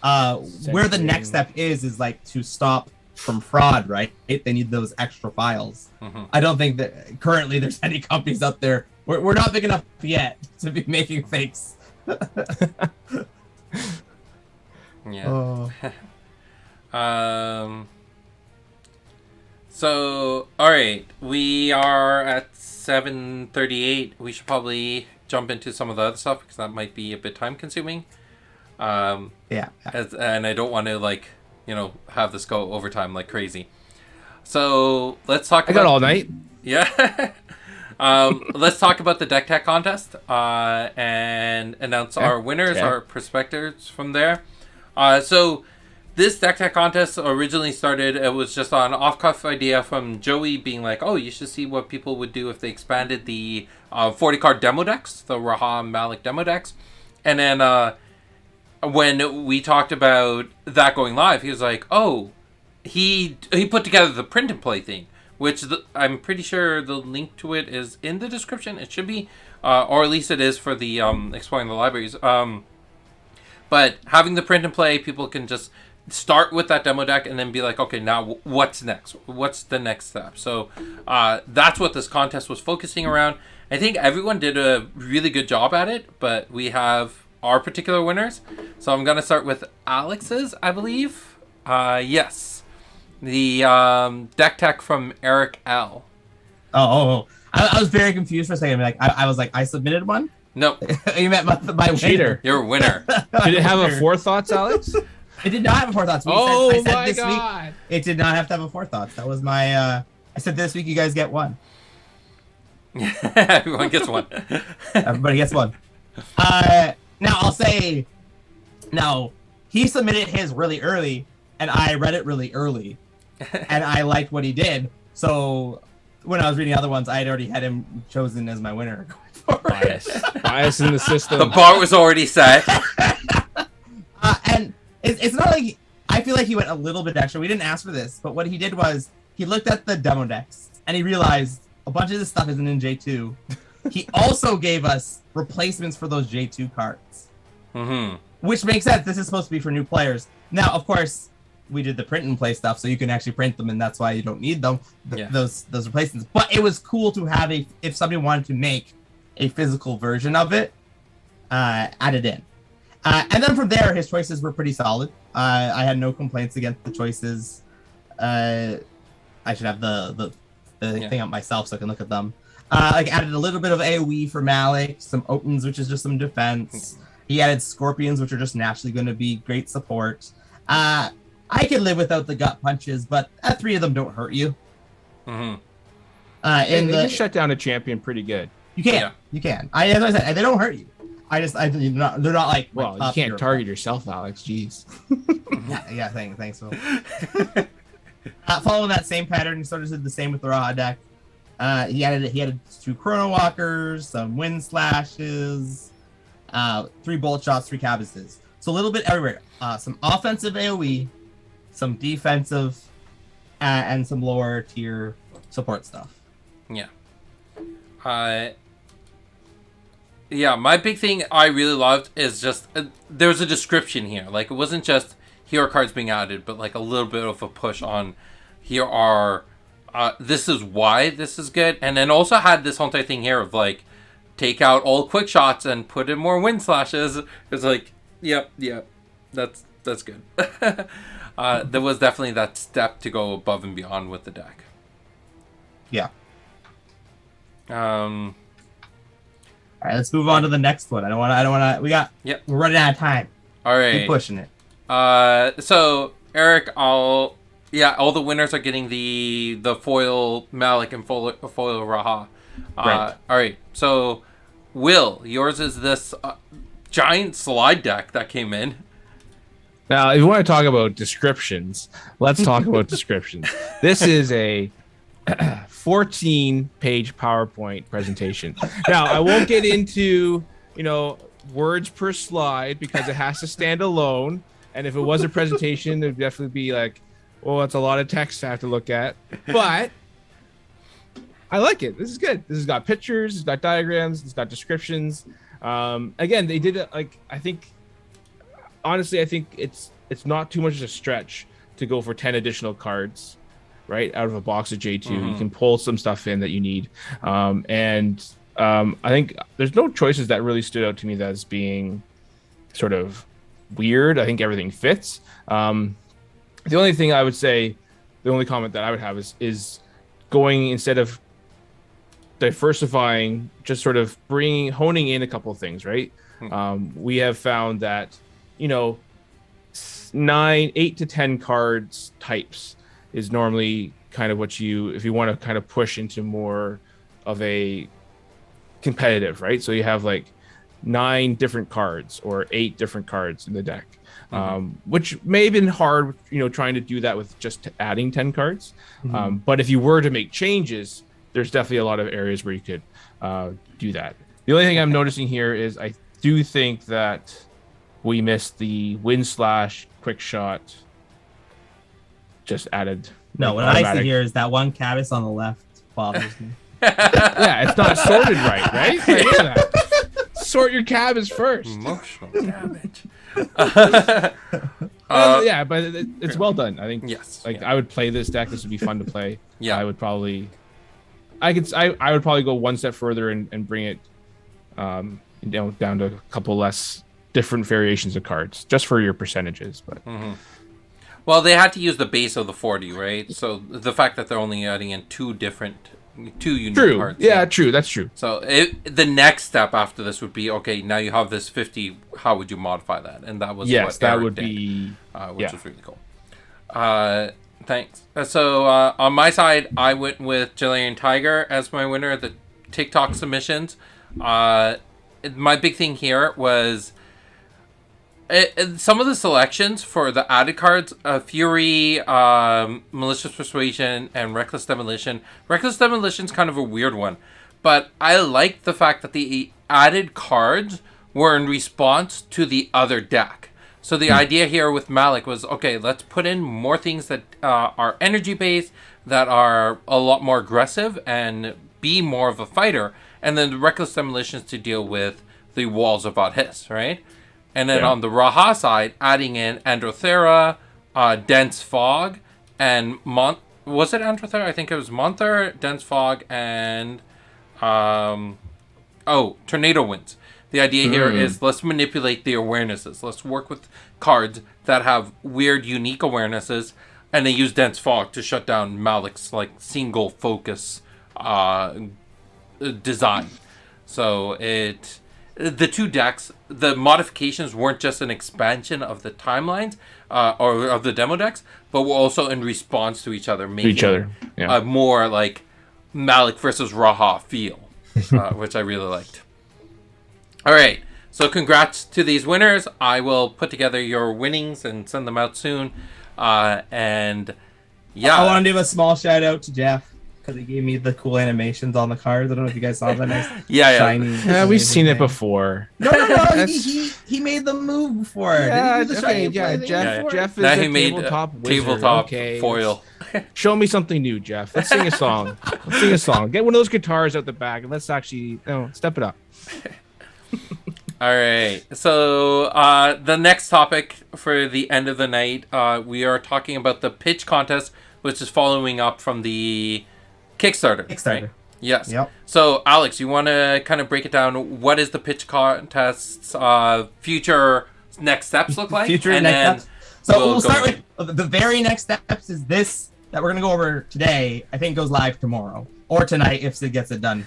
Where the next step is to stop from fraud, right? They need those extra files. I don't think that currently there's any companies out there. We're not big enough yet to be making fakes. Yeah. So, all right, we are at 7:38. We should probably jump into some of the other stuff, because that might be a bit time consuming. Yeah. And I don't want to have this go overtime like crazy. So let's talk. I got all night. Yeah. Let's talk about the deck tech contest and announce our winners, our prospectors from there. So this deck tech contest originally started, it was just an off-cuff idea from Joey being like, oh, you should see what people would do if they expanded the 40-card demo decks, the Raham Malik demo decks. And then when we talked about that going live, he was like, oh, he put together the print and play thing, which I'm pretty sure the link to it is in the description. It should be, or at least it is for the Exploring the Libraries. But having the print and play, people can just start with that demo deck and then be like, okay, now what's next? What's the next step? So that's what this contest was focusing around. I think everyone did a really good job at it, but we have our particular winners. So I'm going to start with Alex's, I believe. Yes. The deck tech from Eric L. Oh. I was very confused for a second. I was like, I submitted one? Nope. You meant my Cheater. You're a winner. Did it have a forethoughts, Alex? It did not have a forethoughts. I said this God. Week, it did not have to have a forethoughts. That was my... I said this week you guys get one. Everyone gets one. Everybody gets one. Now, I'll say... Now, he submitted his really early, and I read it really early. And I liked what he did. So when I was reading other ones, I had already had him chosen as my winner. Bias in the system. The bar was already set. And it's not like I feel like he went a little bit extra. We didn't ask for this, but what he did was he looked at the demo decks and he realized a bunch of this stuff isn't in J2. He also gave us replacements for those J2 cards, which makes sense. This is supposed to be for new players. Now, of course, we did the print and play stuff, so you can actually print them, and that's why you don't need them. Those replacements. But it was cool to have if somebody wanted to make a physical version of it, added in. And then from there, his choices were pretty solid. I had no complaints against the choices. I should have the thing up myself so I can look at them. Added a little bit of AoE for Malik, some Otans, which is just some defense. He added Scorpions, which are just naturally going to be great support. I could live without the gut punches, but 3 of them don't hurt you. And they can shut down a champion pretty good. You can. Yeah. You can. As I said, they don't hurt you. They're not like. Well, you can't target yourself, Alex. Jeez. yeah. Thanks, Phil. Following that same pattern, he sort of did the same with the Raw deck. He added 2 Chrono Walkers, some Wind Slashes, 3 Bolt Shots, 3 Cabbases. So a little bit everywhere. Some offensive AoE, some defensive, and some lower tier support stuff. Yeah. Yeah, my big thing I really loved is just there was a description here. Like, it wasn't just hero cards being added, but like a little bit of a push on here are this is why this is good, and then also had this whole entire thing here of like take out all quick shots and put in more wind slashes. It's like yep, that's good. There was definitely that step to go above and beyond with the deck. Yeah. All right, let's move on to the next one. I don't want to. We're running out of time. All right. Keep pushing it. So Eric, all the winners are getting the foil Malik and foil Raha. Right. All right. So, Will, yours is this giant slide deck that came in. Now, if you want to talk about descriptions, let's talk about descriptions. This is a 14-page PowerPoint presentation. Now, I won't get into, words per slide because it has to stand alone. And if it was a presentation, it would definitely be like, oh, that's a lot of text I have to look at. But I like it. This is good. This has got pictures, it's got diagrams, it's got descriptions. Again, they did it I think it's not too much of a stretch to go for 10 additional cards, right, out of a box of J2. You can pull some stuff in that you need. I think there's no choices that really stood out to me as being sort of weird. I think everything fits. The only thing I would say, the only comment that I would have is going, instead of diversifying, just sort of honing in a couple of things, right? We have found that, 8 to 10 cards types is normally kind of if you want to kind of push into more of a competitive, right? So you have like 9 different cards or 8 different cards in the deck, which may have been hard, trying to do that with just adding 10 cards. But if you were to make changes, there's definitely a lot of areas where you could do that. The only thing I'm noticing here is I do think that we missed the wind slash quick shot. Just added. No, what I see here is that one cabbage on the left bothers me. Yeah, it's not sorted right? Sort your cabbage first. Emotional cabbage. Yeah, but it's well done. I think. Yes. I would play this deck. This would be fun to play. Yeah. I would probably go one step further and bring it, down to a couple less different variations of cards, just for your percentages. But. Well, they had to use the base of the 40, right? So the fact that they're only adding in 2 unique cards. Yeah, true. That's true. So the next step after this would be, okay, now you have this 50. How would you modify that? And that was what that Eric would did, be, which was really cool. Thanks. So on my side, I went with Jillian Tiger as my winner of the TikTok submissions. My big thing here was some of the selections for the added cards, Fury, Malicious Persuasion, and Reckless Demolition. Reckless Demolition's kind of a weird one, but I like the fact that the added cards were in response to the other deck. So the idea here with Malik was, okay, let's put in more things that are energy-based, that are a lot more aggressive, and be more of a fighter, and then the Reckless Demolitions to deal with the walls of Hiss, right? And then on the Raha side, adding in Androthera, Dense Fog, and was it Androthera? I think it was Monther, Dense Fog, and Tornado Winds. The idea here is let's manipulate the awarenesses. Let's work with cards that have weird, unique awarenesses, and they use Dense Fog to shut down Malik's like single focus design. So the two decks, the modifications weren't just an expansion of the timelines or of the demo decks, but were also in response to each other, making a more like Malik versus Raha feel, which I really liked. All right, so congrats to these winners. I will put together your winnings and send them out soon. And yeah, I want to give a small shout out to Jeff, because he gave me the cool animations on the cards. I don't know if you guys saw that nice shiny. Yeah, we've seen it before. No. he made the move before. Jeff is now a tabletop wizard. Tabletop foil. Show me something new, Jeff. Let's sing a song. Get one of those guitars out the back, and let's actually step it up. All right. So the next topic for the end of the night, we are talking about the pitch contest, which is following up from the Kickstarter. Right? Yes. Yep. So, Alex, you want to kind of break it down? What is the pitch contest's future next steps look like? Steps. So we'll start with the very next steps is this that we're going to go over today. I think goes live tomorrow or tonight if Sid gets it done.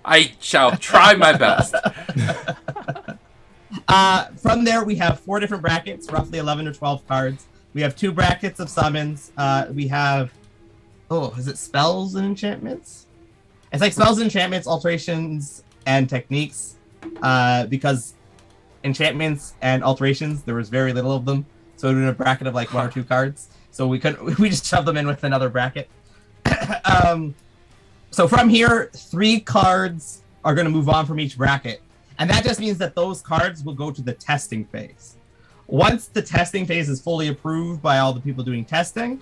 I shall try my best. From there, we have 4 different brackets, roughly 11 or 12 cards. We have 2 brackets of summons. We have, is it spells and enchantments? It's like spells and enchantments, alterations, and techniques. Because enchantments and alterations, there was very little of them. So we're in a bracket of like 1 or 2 cards. So we just shoved them in with another bracket. So from here, 3 cards are going to move on from each bracket. And that just means that those cards will go to the testing phase. Once the testing phase is fully approved by all the people doing testing,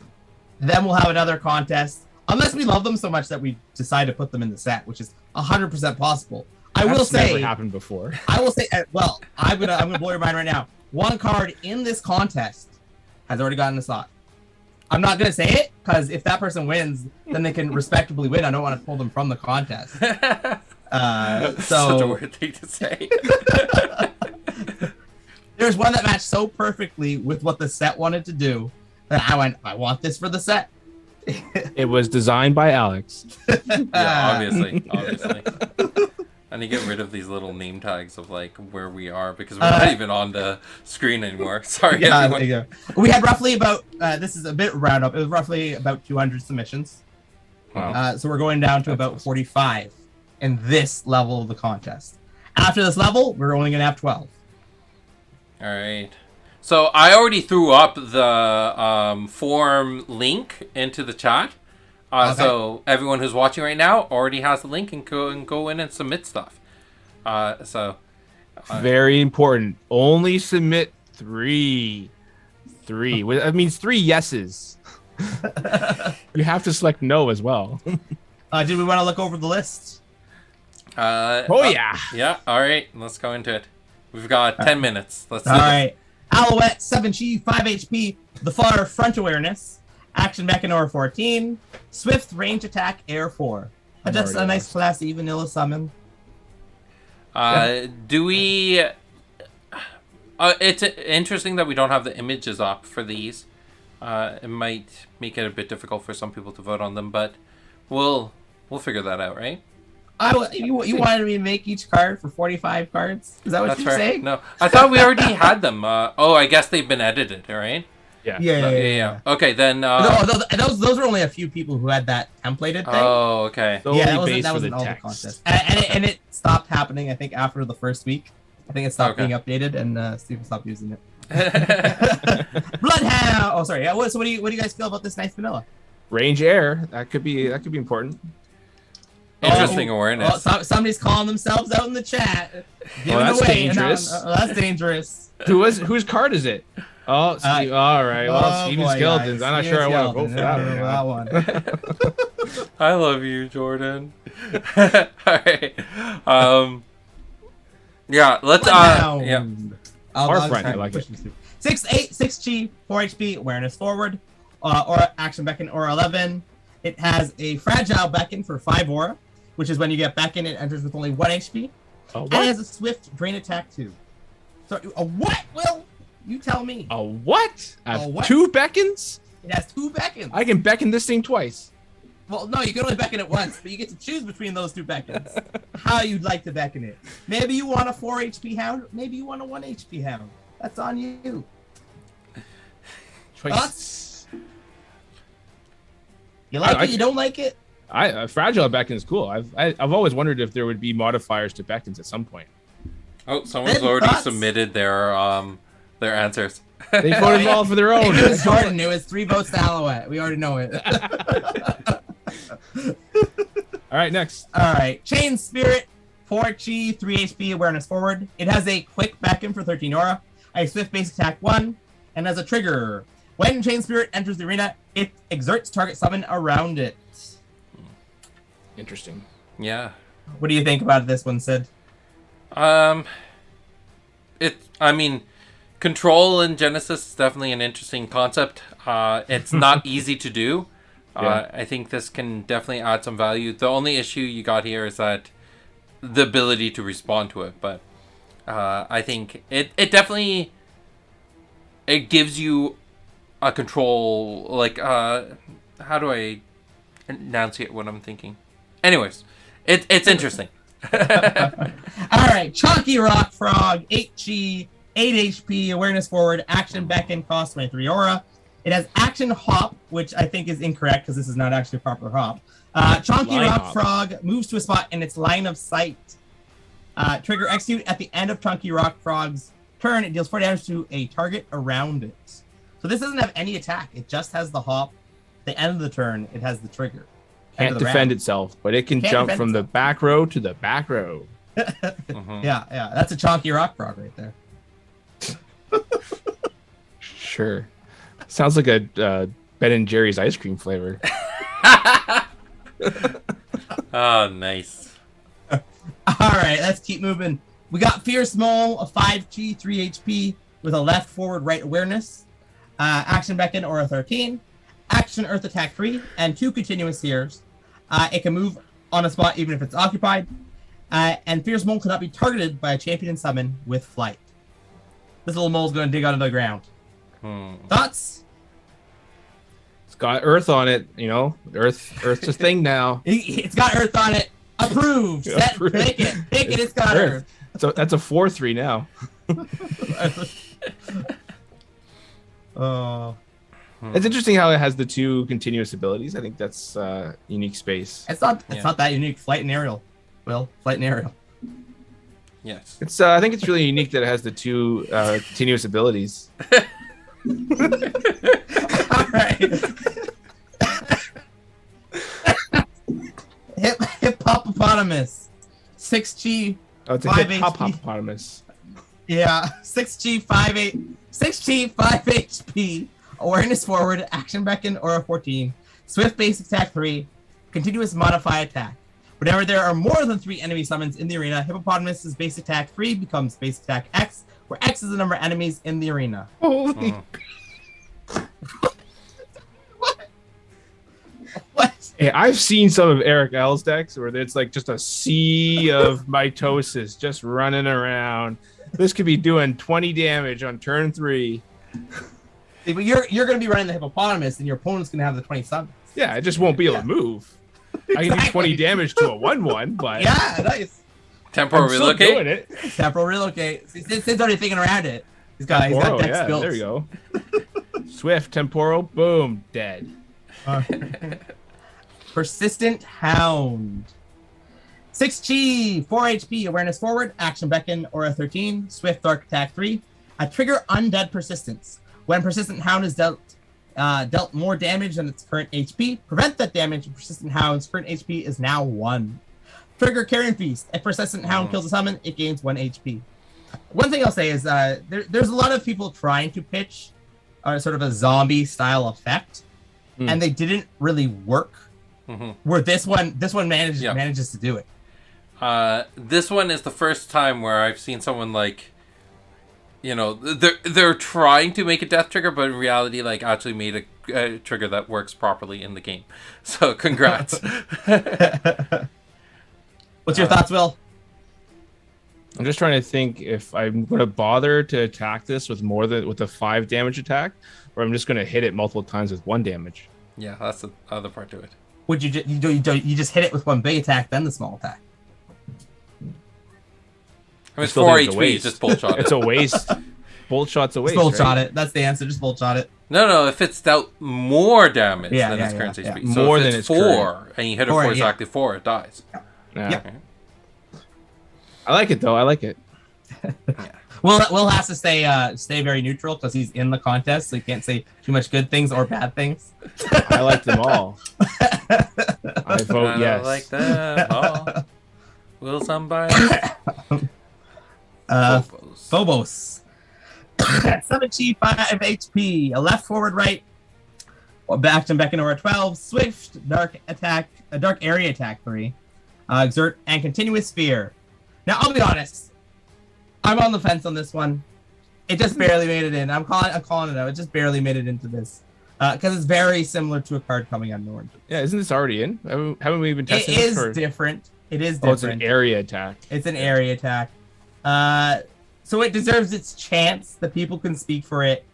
then we'll have another contest. Unless we love them so much that we decide to put them in the set, which is 100% possible. That's never happened before. I will say, well, I'm gonna blow your mind right now. 1 card in this contest has already gotten a slot. I'm not going to say it, because if that person wins, then they can respectably win. I don't want to pull them from the contest. Such a weird thing to say. There's one that matched so perfectly with what the set wanted to do that I went, I want this for the set. It was designed by Alex. Yeah, obviously. I need to get rid of these little name tags of like where we are, because we're not even on the screen anymore. Sorry, everyone. We had roughly about, this is a bit round up, it was roughly about 200 submissions. Wow. So we're going down to about 45 in this level of the contest. After this level, we're only going to have 12. All right. So I already threw up the form link into the chat. Okay. So everyone who's watching right now already has the link and go in and submit stuff. Very important. Only submit 3. That means 3 yeses. You have to select no as well. Did we want to look over the list? Yeah. Yeah. All right. Let's go into it. We've got 10 minutes. Let's do it. All right. Alouette, 7G, 5 HP. The Far, Front Awareness. Action Mechanor 14. Swift Range Attack Air 4. Just a nice classy vanilla summon. Do we... it's interesting that we don't have the images up for these. It might make it a bit difficult for some people to vote on them, but we'll figure that out, right? You wanted me to make each card for 45 cards? Is that what you're saying? No, I thought we already had them. I guess they've been edited, right? Yeah. Okay, then. Those were only a few people who had that templated thing. Oh, okay. That wasn't all the contest. And it stopped happening, I think, after the first week. I think it stopped Okay. being updated, and Steven stopped using it. Bloodhound. Oh, sorry. Yeah. So what do you guys feel about this nice vanilla? Range air. That could be important. Interesting awareness. Somebody's calling themselves out in the chat. Giving that's away. dangerous. That's dangerous. Whose card is it? Oh, Steve. All right. Well, Steven boy, Skeletons. guys. I'm not Steven sure I want to go for Skeletons. that Yeah, one. that one. I love you, Jordan. All right. Yeah, let's yeah. Our friend, I like it. 6/8, 6G, 4 HP, awareness forward, or action beckon or 11. It has a fragile beckon for 5 aura, which is when you get beckon, it enters with only 1 HP. And it has a swift drain attack too. So a what, Will? You tell me. A what? A what? 2 beckons? It has 2 beckons. I can beckon this thing twice. Well, no, you can only beckon it once, but you get to choose between those 2 beckons. How you'd like to beckon it. Maybe you want a 4 HP hound. Maybe you want a 1 HP hound. That's on you. Thoughts? You like it? You don't like it? Fragile beckon is cool. I've always wondered if there would be modifiers to beckons at some point. Oh, someone's Then already thoughts? submitted their answers. They voted all for their own. It was Jordan. It was 3 votes to Alouette. We already know it. All right, next. All right. Chain Spirit, 4 chi, 3 HP, awareness forward. It has a quick beckon for 13 aura, a swift base attack 1, and as a trigger, when Chain Spirit enters the arena, it exerts target summon around it. Interesting. Yeah. What do you think about this one, Sid? Control in Genesis is definitely an interesting concept. It's not easy to do. Yeah. I think this can definitely add some value. The only issue you got here is that the ability to respond to it. But I think it definitely it gives you a control. Like how do I enunciate what I'm thinking? Anyways, it's interesting. All right, Chunky Rock Frog, 8G, 8 HP, awareness forward, action beckon, cost 23 aura. It has action hop, which I think is incorrect because this is not actually a proper hop. Chunky Line Rock hop. Frog moves to a spot in its line of sight. Trigger execute at the end of Chunky Rock Frog's turn. It deals 4 damage to a target around it. So this doesn't have any attack. It just has the hop. The end of the turn, it has the trigger. End Can't of the defend round. itself, but it can Can't jump defend from the itself. back row to the back row. Yeah, that's a Chunky Rock Frog right there. Sure. Sounds like a Ben and Jerry's ice cream flavor. Oh, nice. All right, let's keep moving. We got Fierce Mole, a 5G, 3 HP with a left forward right awareness. Action beckon or a 13. Action earth attack 3 and 2 continuous sears. It can move on a spot even if it's occupied. And Fierce Mole cannot be targeted by a champion summon with flight. This little mole's going to dig out of the ground. Thoughts? It's got earth on it, you know. Earth's a thing now. It's got earth on it. Approved. Set. Approved. Pick it. Pick it. It's got earth. So that's a 4/3 now. Oh. It's interesting how it has the 2 continuous abilities. I think that's unique space. It's not that unique. Flight and aerial. Well, flight and aerial. Yes. It's I think it's really unique that it has the 2 continuous abilities. All right. Hippopotamus. 6G. Oh, it's a 5 hip hop hippopotamus. Yeah. 6G, 5 HP. Awareness forward, action beckon, or a 14. Swift base attack 3. Continuous modify attack. Whenever there are more than 3 enemy summons in the arena, Hippopotamus's base attack 3 becomes base attack X, where X is the number of enemies in the arena. Holy. What? Hey, I've seen some of Eric L's decks where it's like just a sea of mitosis just running around. This could be doing 20 damage on turn 3. But you're going to be running the Hippopotamus, and your opponent's going to have the 20 summons. Yeah, it just won't be able to move. I can do 20 damage to a 1/1, but Yeah, nice. Temporal I'm still doing relocate. it. Temporal relocate. Sid's already thinking around it. He's got Temporal, decks yeah, built. there you go. Swift, temporal, boom, dead. Persistent Hound. 6G, 4 HP, awareness forward, action beckon, aura 13, swift dark attack 3. Trigger undead persistence. When persistent hound is dealt more damage than its current HP, prevent that damage. Persistent hound's current HP is now 1. Trigger Carrion Feast. If persistent hound kills a summon, it gains 1 HP. One thing I'll say is there's a lot of people trying to pitch sort of a zombie style effect, and they didn't really work. Where this one manages to do it. This one is the first time where I've seen someone like, you know, they're trying to make a death trigger, but in reality, like, actually made a trigger that works properly in the game. So, congrats. What's your thoughts, Will? I'm just trying to think if I'm going to bother to attack this with a 5 damage attack, or I'm just going to hit it multiple times with 1 damage. Yeah, that's the other part to it. Would you just hit it with 1 big attack, then the small attack? I mean, it's 4 HP, just bolt shot it. It's a waste. Bolt shot's a waste. Bolt shot it. That's the answer. Just bolt shot it. No, if it's dealt more damage than its current HP. Yeah. So more if than it's its 4, and you hit it for exactly 4, it dies. Yeah. I like it, though. I like it. Will has to stay very neutral because he's in the contest, so he can't say too much good things or bad things. I like them all. I vote yes. I like them all. Will somebody? Phobos. 7G, 5 HP. A left, forward, right. Back to beckon aura 12. Swift, dark attack, a dark area attack 3. Exert and continuous sphere. Now I'll be honest. I'm on the fence on this one. It just barely made it in. I'm calling it out. It just barely made it into this. Because it's very similar to a card coming out in orange. Yeah, isn't this already in? Haven't we been testing it? It is different. It is different. Oh, it's an area attack. It's an area attack. So it deserves its chance. The people can speak for it.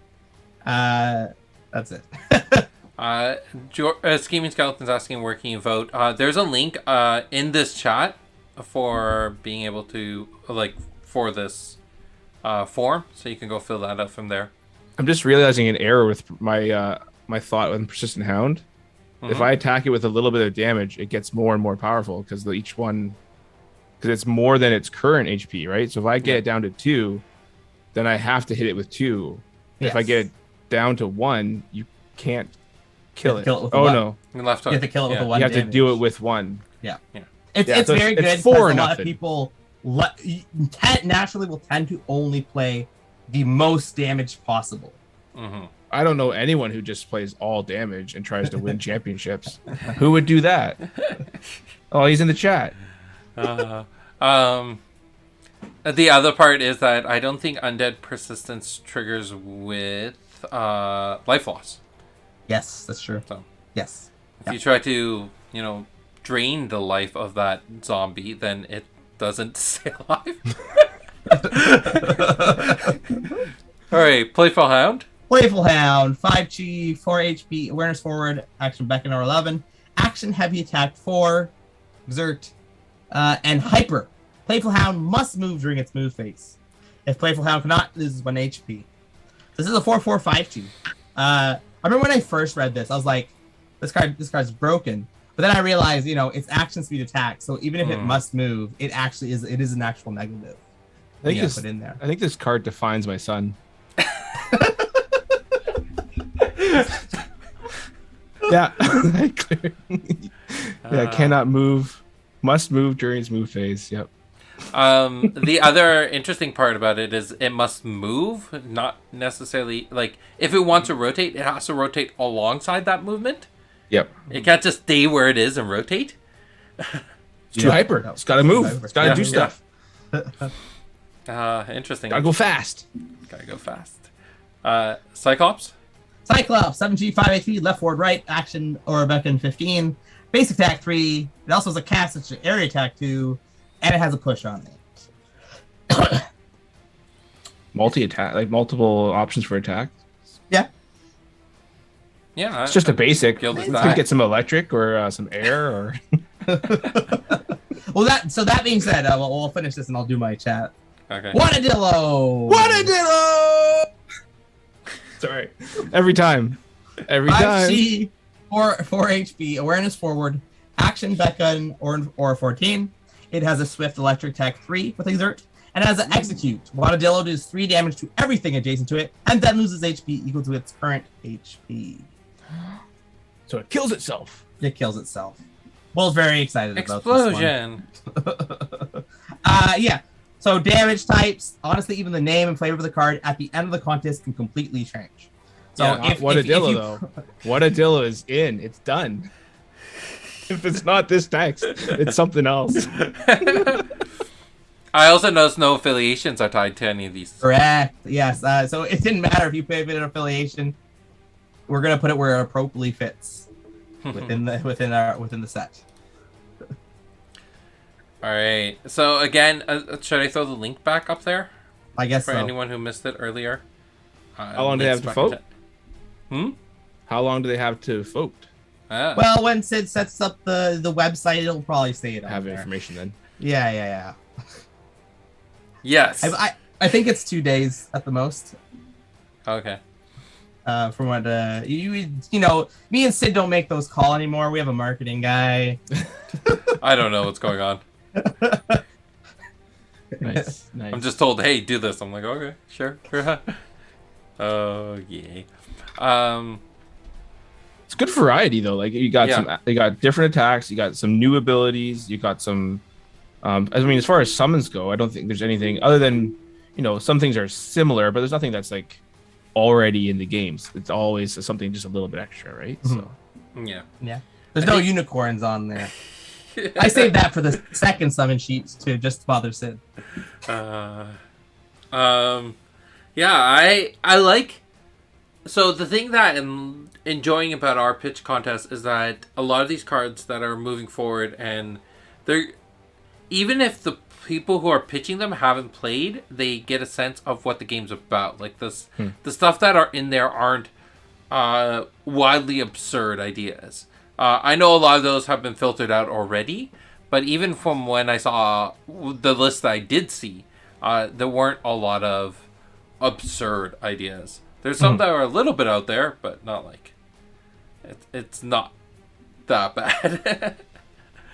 That's it. Scheming Skeleton's asking where can you vote. There's a link in this chat for being able to, like, for this form, so you can go fill that out from there. I'm just realizing an error with my my thought on Persistent Hound. If I attack it with a little bit of damage, it gets more and more powerful because it's more than its current HP, right? So if I get it down to 2, then I have to hit it with 2. Yes. If I get it down to 1, you can't kill it. Kill it with no, you have to kill it with a 1. You have to do it with 1. Yeah. It's so very good. It's 4 or a lot nothing. of people naturally will tend to only play the most damage possible. I don't know anyone who just plays all damage and tries to win championships. Who would do that? Oh, he's in the chat. The other part is that I don't think undead persistence triggers with life loss. Yes, that's true. So yes, if you try to, drain the life of that zombie, then it doesn't stay alive. All right, Playful Hound. Playful Hound, 5G, 4 HP, awareness forward, action beckon or 11, action heavy attack 4, exert, and hyper. Playful Hound must move during its move phase. If Playful Hound cannot, loses 1 HP. This is a 4/4 5G. I remember when I first read this, I was like, this card's broken. But then I realized, it's action speed attack, so even if it must move, it is an actual negative. I think put in there. I think this card defines my son. Yeah. Cannot move. Must move during its move phase. Yep. The other interesting part about it is it must move, not necessarily, like, if it wants to rotate, it has to rotate alongside that movement. Yep. It can't just stay where it is and rotate. It's too hyper. It's got to move. It's got to do stuff. Interesting. Gotta go fast. Cyclops? Cyclops, 7G, 5 HP, left, forward, right, action or beckon 15, basic attack 3. It also has a cast, it's an area attack 2, and it has a push on it. Multi-attack, like multiple options for attack. Yeah. Yeah. It's just a basic. You could get some electric or some air or. Well, that being said, we'll finish this and I'll do my chat. Okay. Wanadillo! Sorry. Every time. 5C, 4 HP, awareness forward, action beckon or 14. It has a swift electric attack 3 with exert, and has an execute. Wadadillo does 3 damage to everything adjacent to it, and then loses HP equal to its current HP. So it kills itself. It kills itself. Will's very excited about Explosion. this one. Yeah. So damage types, honestly, even the name and flavor of the card at the end of the contest can completely change. So Yeah, Wadadillo, though. Wadadillo is in. It's done. If it's not this text, it's something else. I also noticed no affiliations are tied to any of these. Correct. Yes. So it didn't matter if you put an affiliation. We're gonna put it where it appropriately fits within the set. All right. So again, should I throw the link back up there I guess for so. anyone who missed it earlier? How long do they have to vote? How long do they have to vote? Well, when Sid sets up the website, it'll probably say it. Have there. information then. Yeah. Yes. I think it's 2 days at the most. Okay. From what you know, me and Sid don't make those calls anymore. We have a marketing guy. I don't know what's going on. Nice. I'm just told, hey, do this. I'm like, okay, sure. Oh, yay. It's good variety though. Like you got different attacks. You got some new abilities. You got some. I mean, as far as summons go, I don't think there's anything other than some things are similar, but there's nothing that's like already in the games. It's always something just a little bit extra, right? Mm-hmm. So yeah. There's no unicorns on there. I saved that for the second summon sheet to just bother Sid. Yeah, I like. So the thing that I'm enjoying about our pitch contest is that a lot of these cards that are moving forward, and they're even if the people who are pitching them haven't played, they get a sense of what the game's about. Like this, the stuff that are in there aren't wildly absurd ideas. I know a lot of those have been filtered out already, but even from when I saw the list that I did see, there weren't a lot of absurd ideas. There's some that are a little bit out there, but not like it's not that bad.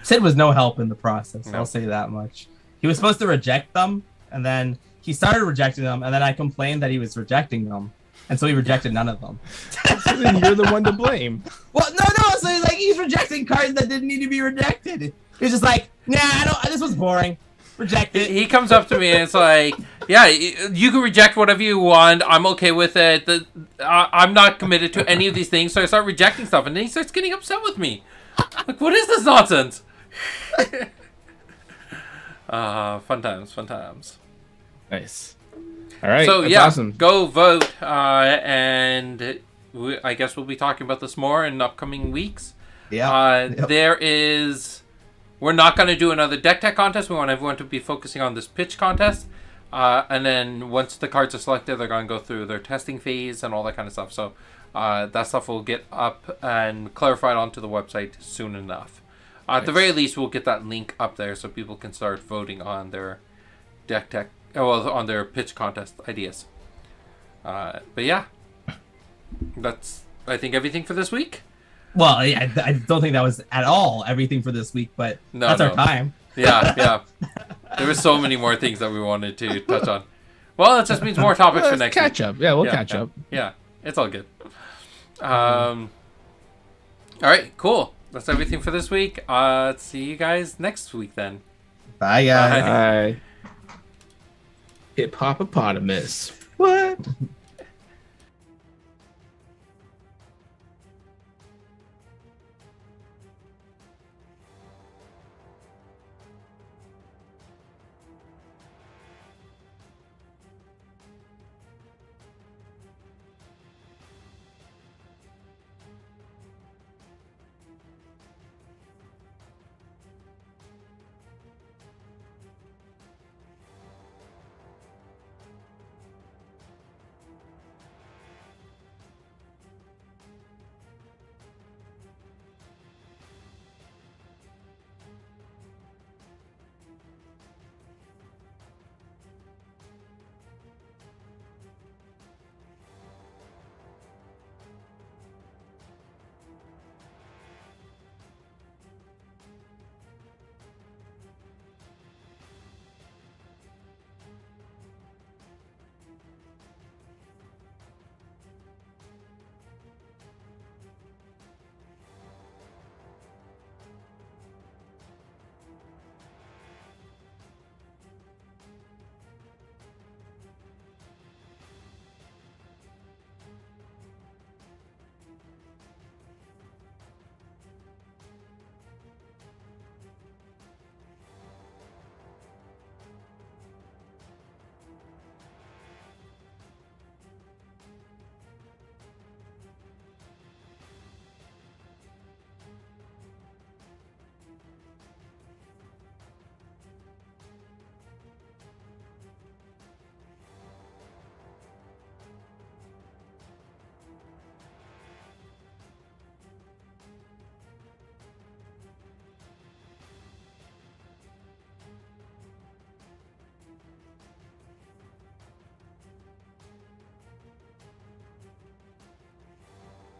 Sid was no help in the process. No. I'll say that much. He was supposed to reject them, and then he started rejecting them, and then I complained that he was rejecting them, and so he rejected none of them. So then you're the one to blame. Well, no. So he's rejecting cards that didn't need to be rejected. He's just like, this was boring. Reject it. He comes up to me and it's like, yeah, you can reject whatever you want. I'm okay with it. I'm not committed to any of these things. So I start rejecting stuff, and then he starts getting upset with me. Like, what is this nonsense? Fun times. Nice. All right. So that's yeah, awesome. go vote. And I guess we'll be talking about this more in upcoming weeks. Yeah. We're not going to do another deck tech contest. We want everyone to be focusing on this pitch contest. And then once the cards are selected, they're going to go through their testing phase and all that kind of stuff. So that stuff will get up and clarified onto the website soon enough. At the very least, we'll get that link up there so people can start voting on their deck tech, on their pitch contest ideas. But yeah, that's, I think, everything for this week. Well, yeah, I don't think that was at all everything for this week, but that's our time. Yeah. There were so many more things that we wanted to touch on. Well, it just means more topics for next catch week. up. Yeah, we'll catch up. Yeah, it's all good. All right, cool. That's everything for this week. See you guys next week then. Bye, guys. Bye. Hip-hop-opotamus. What?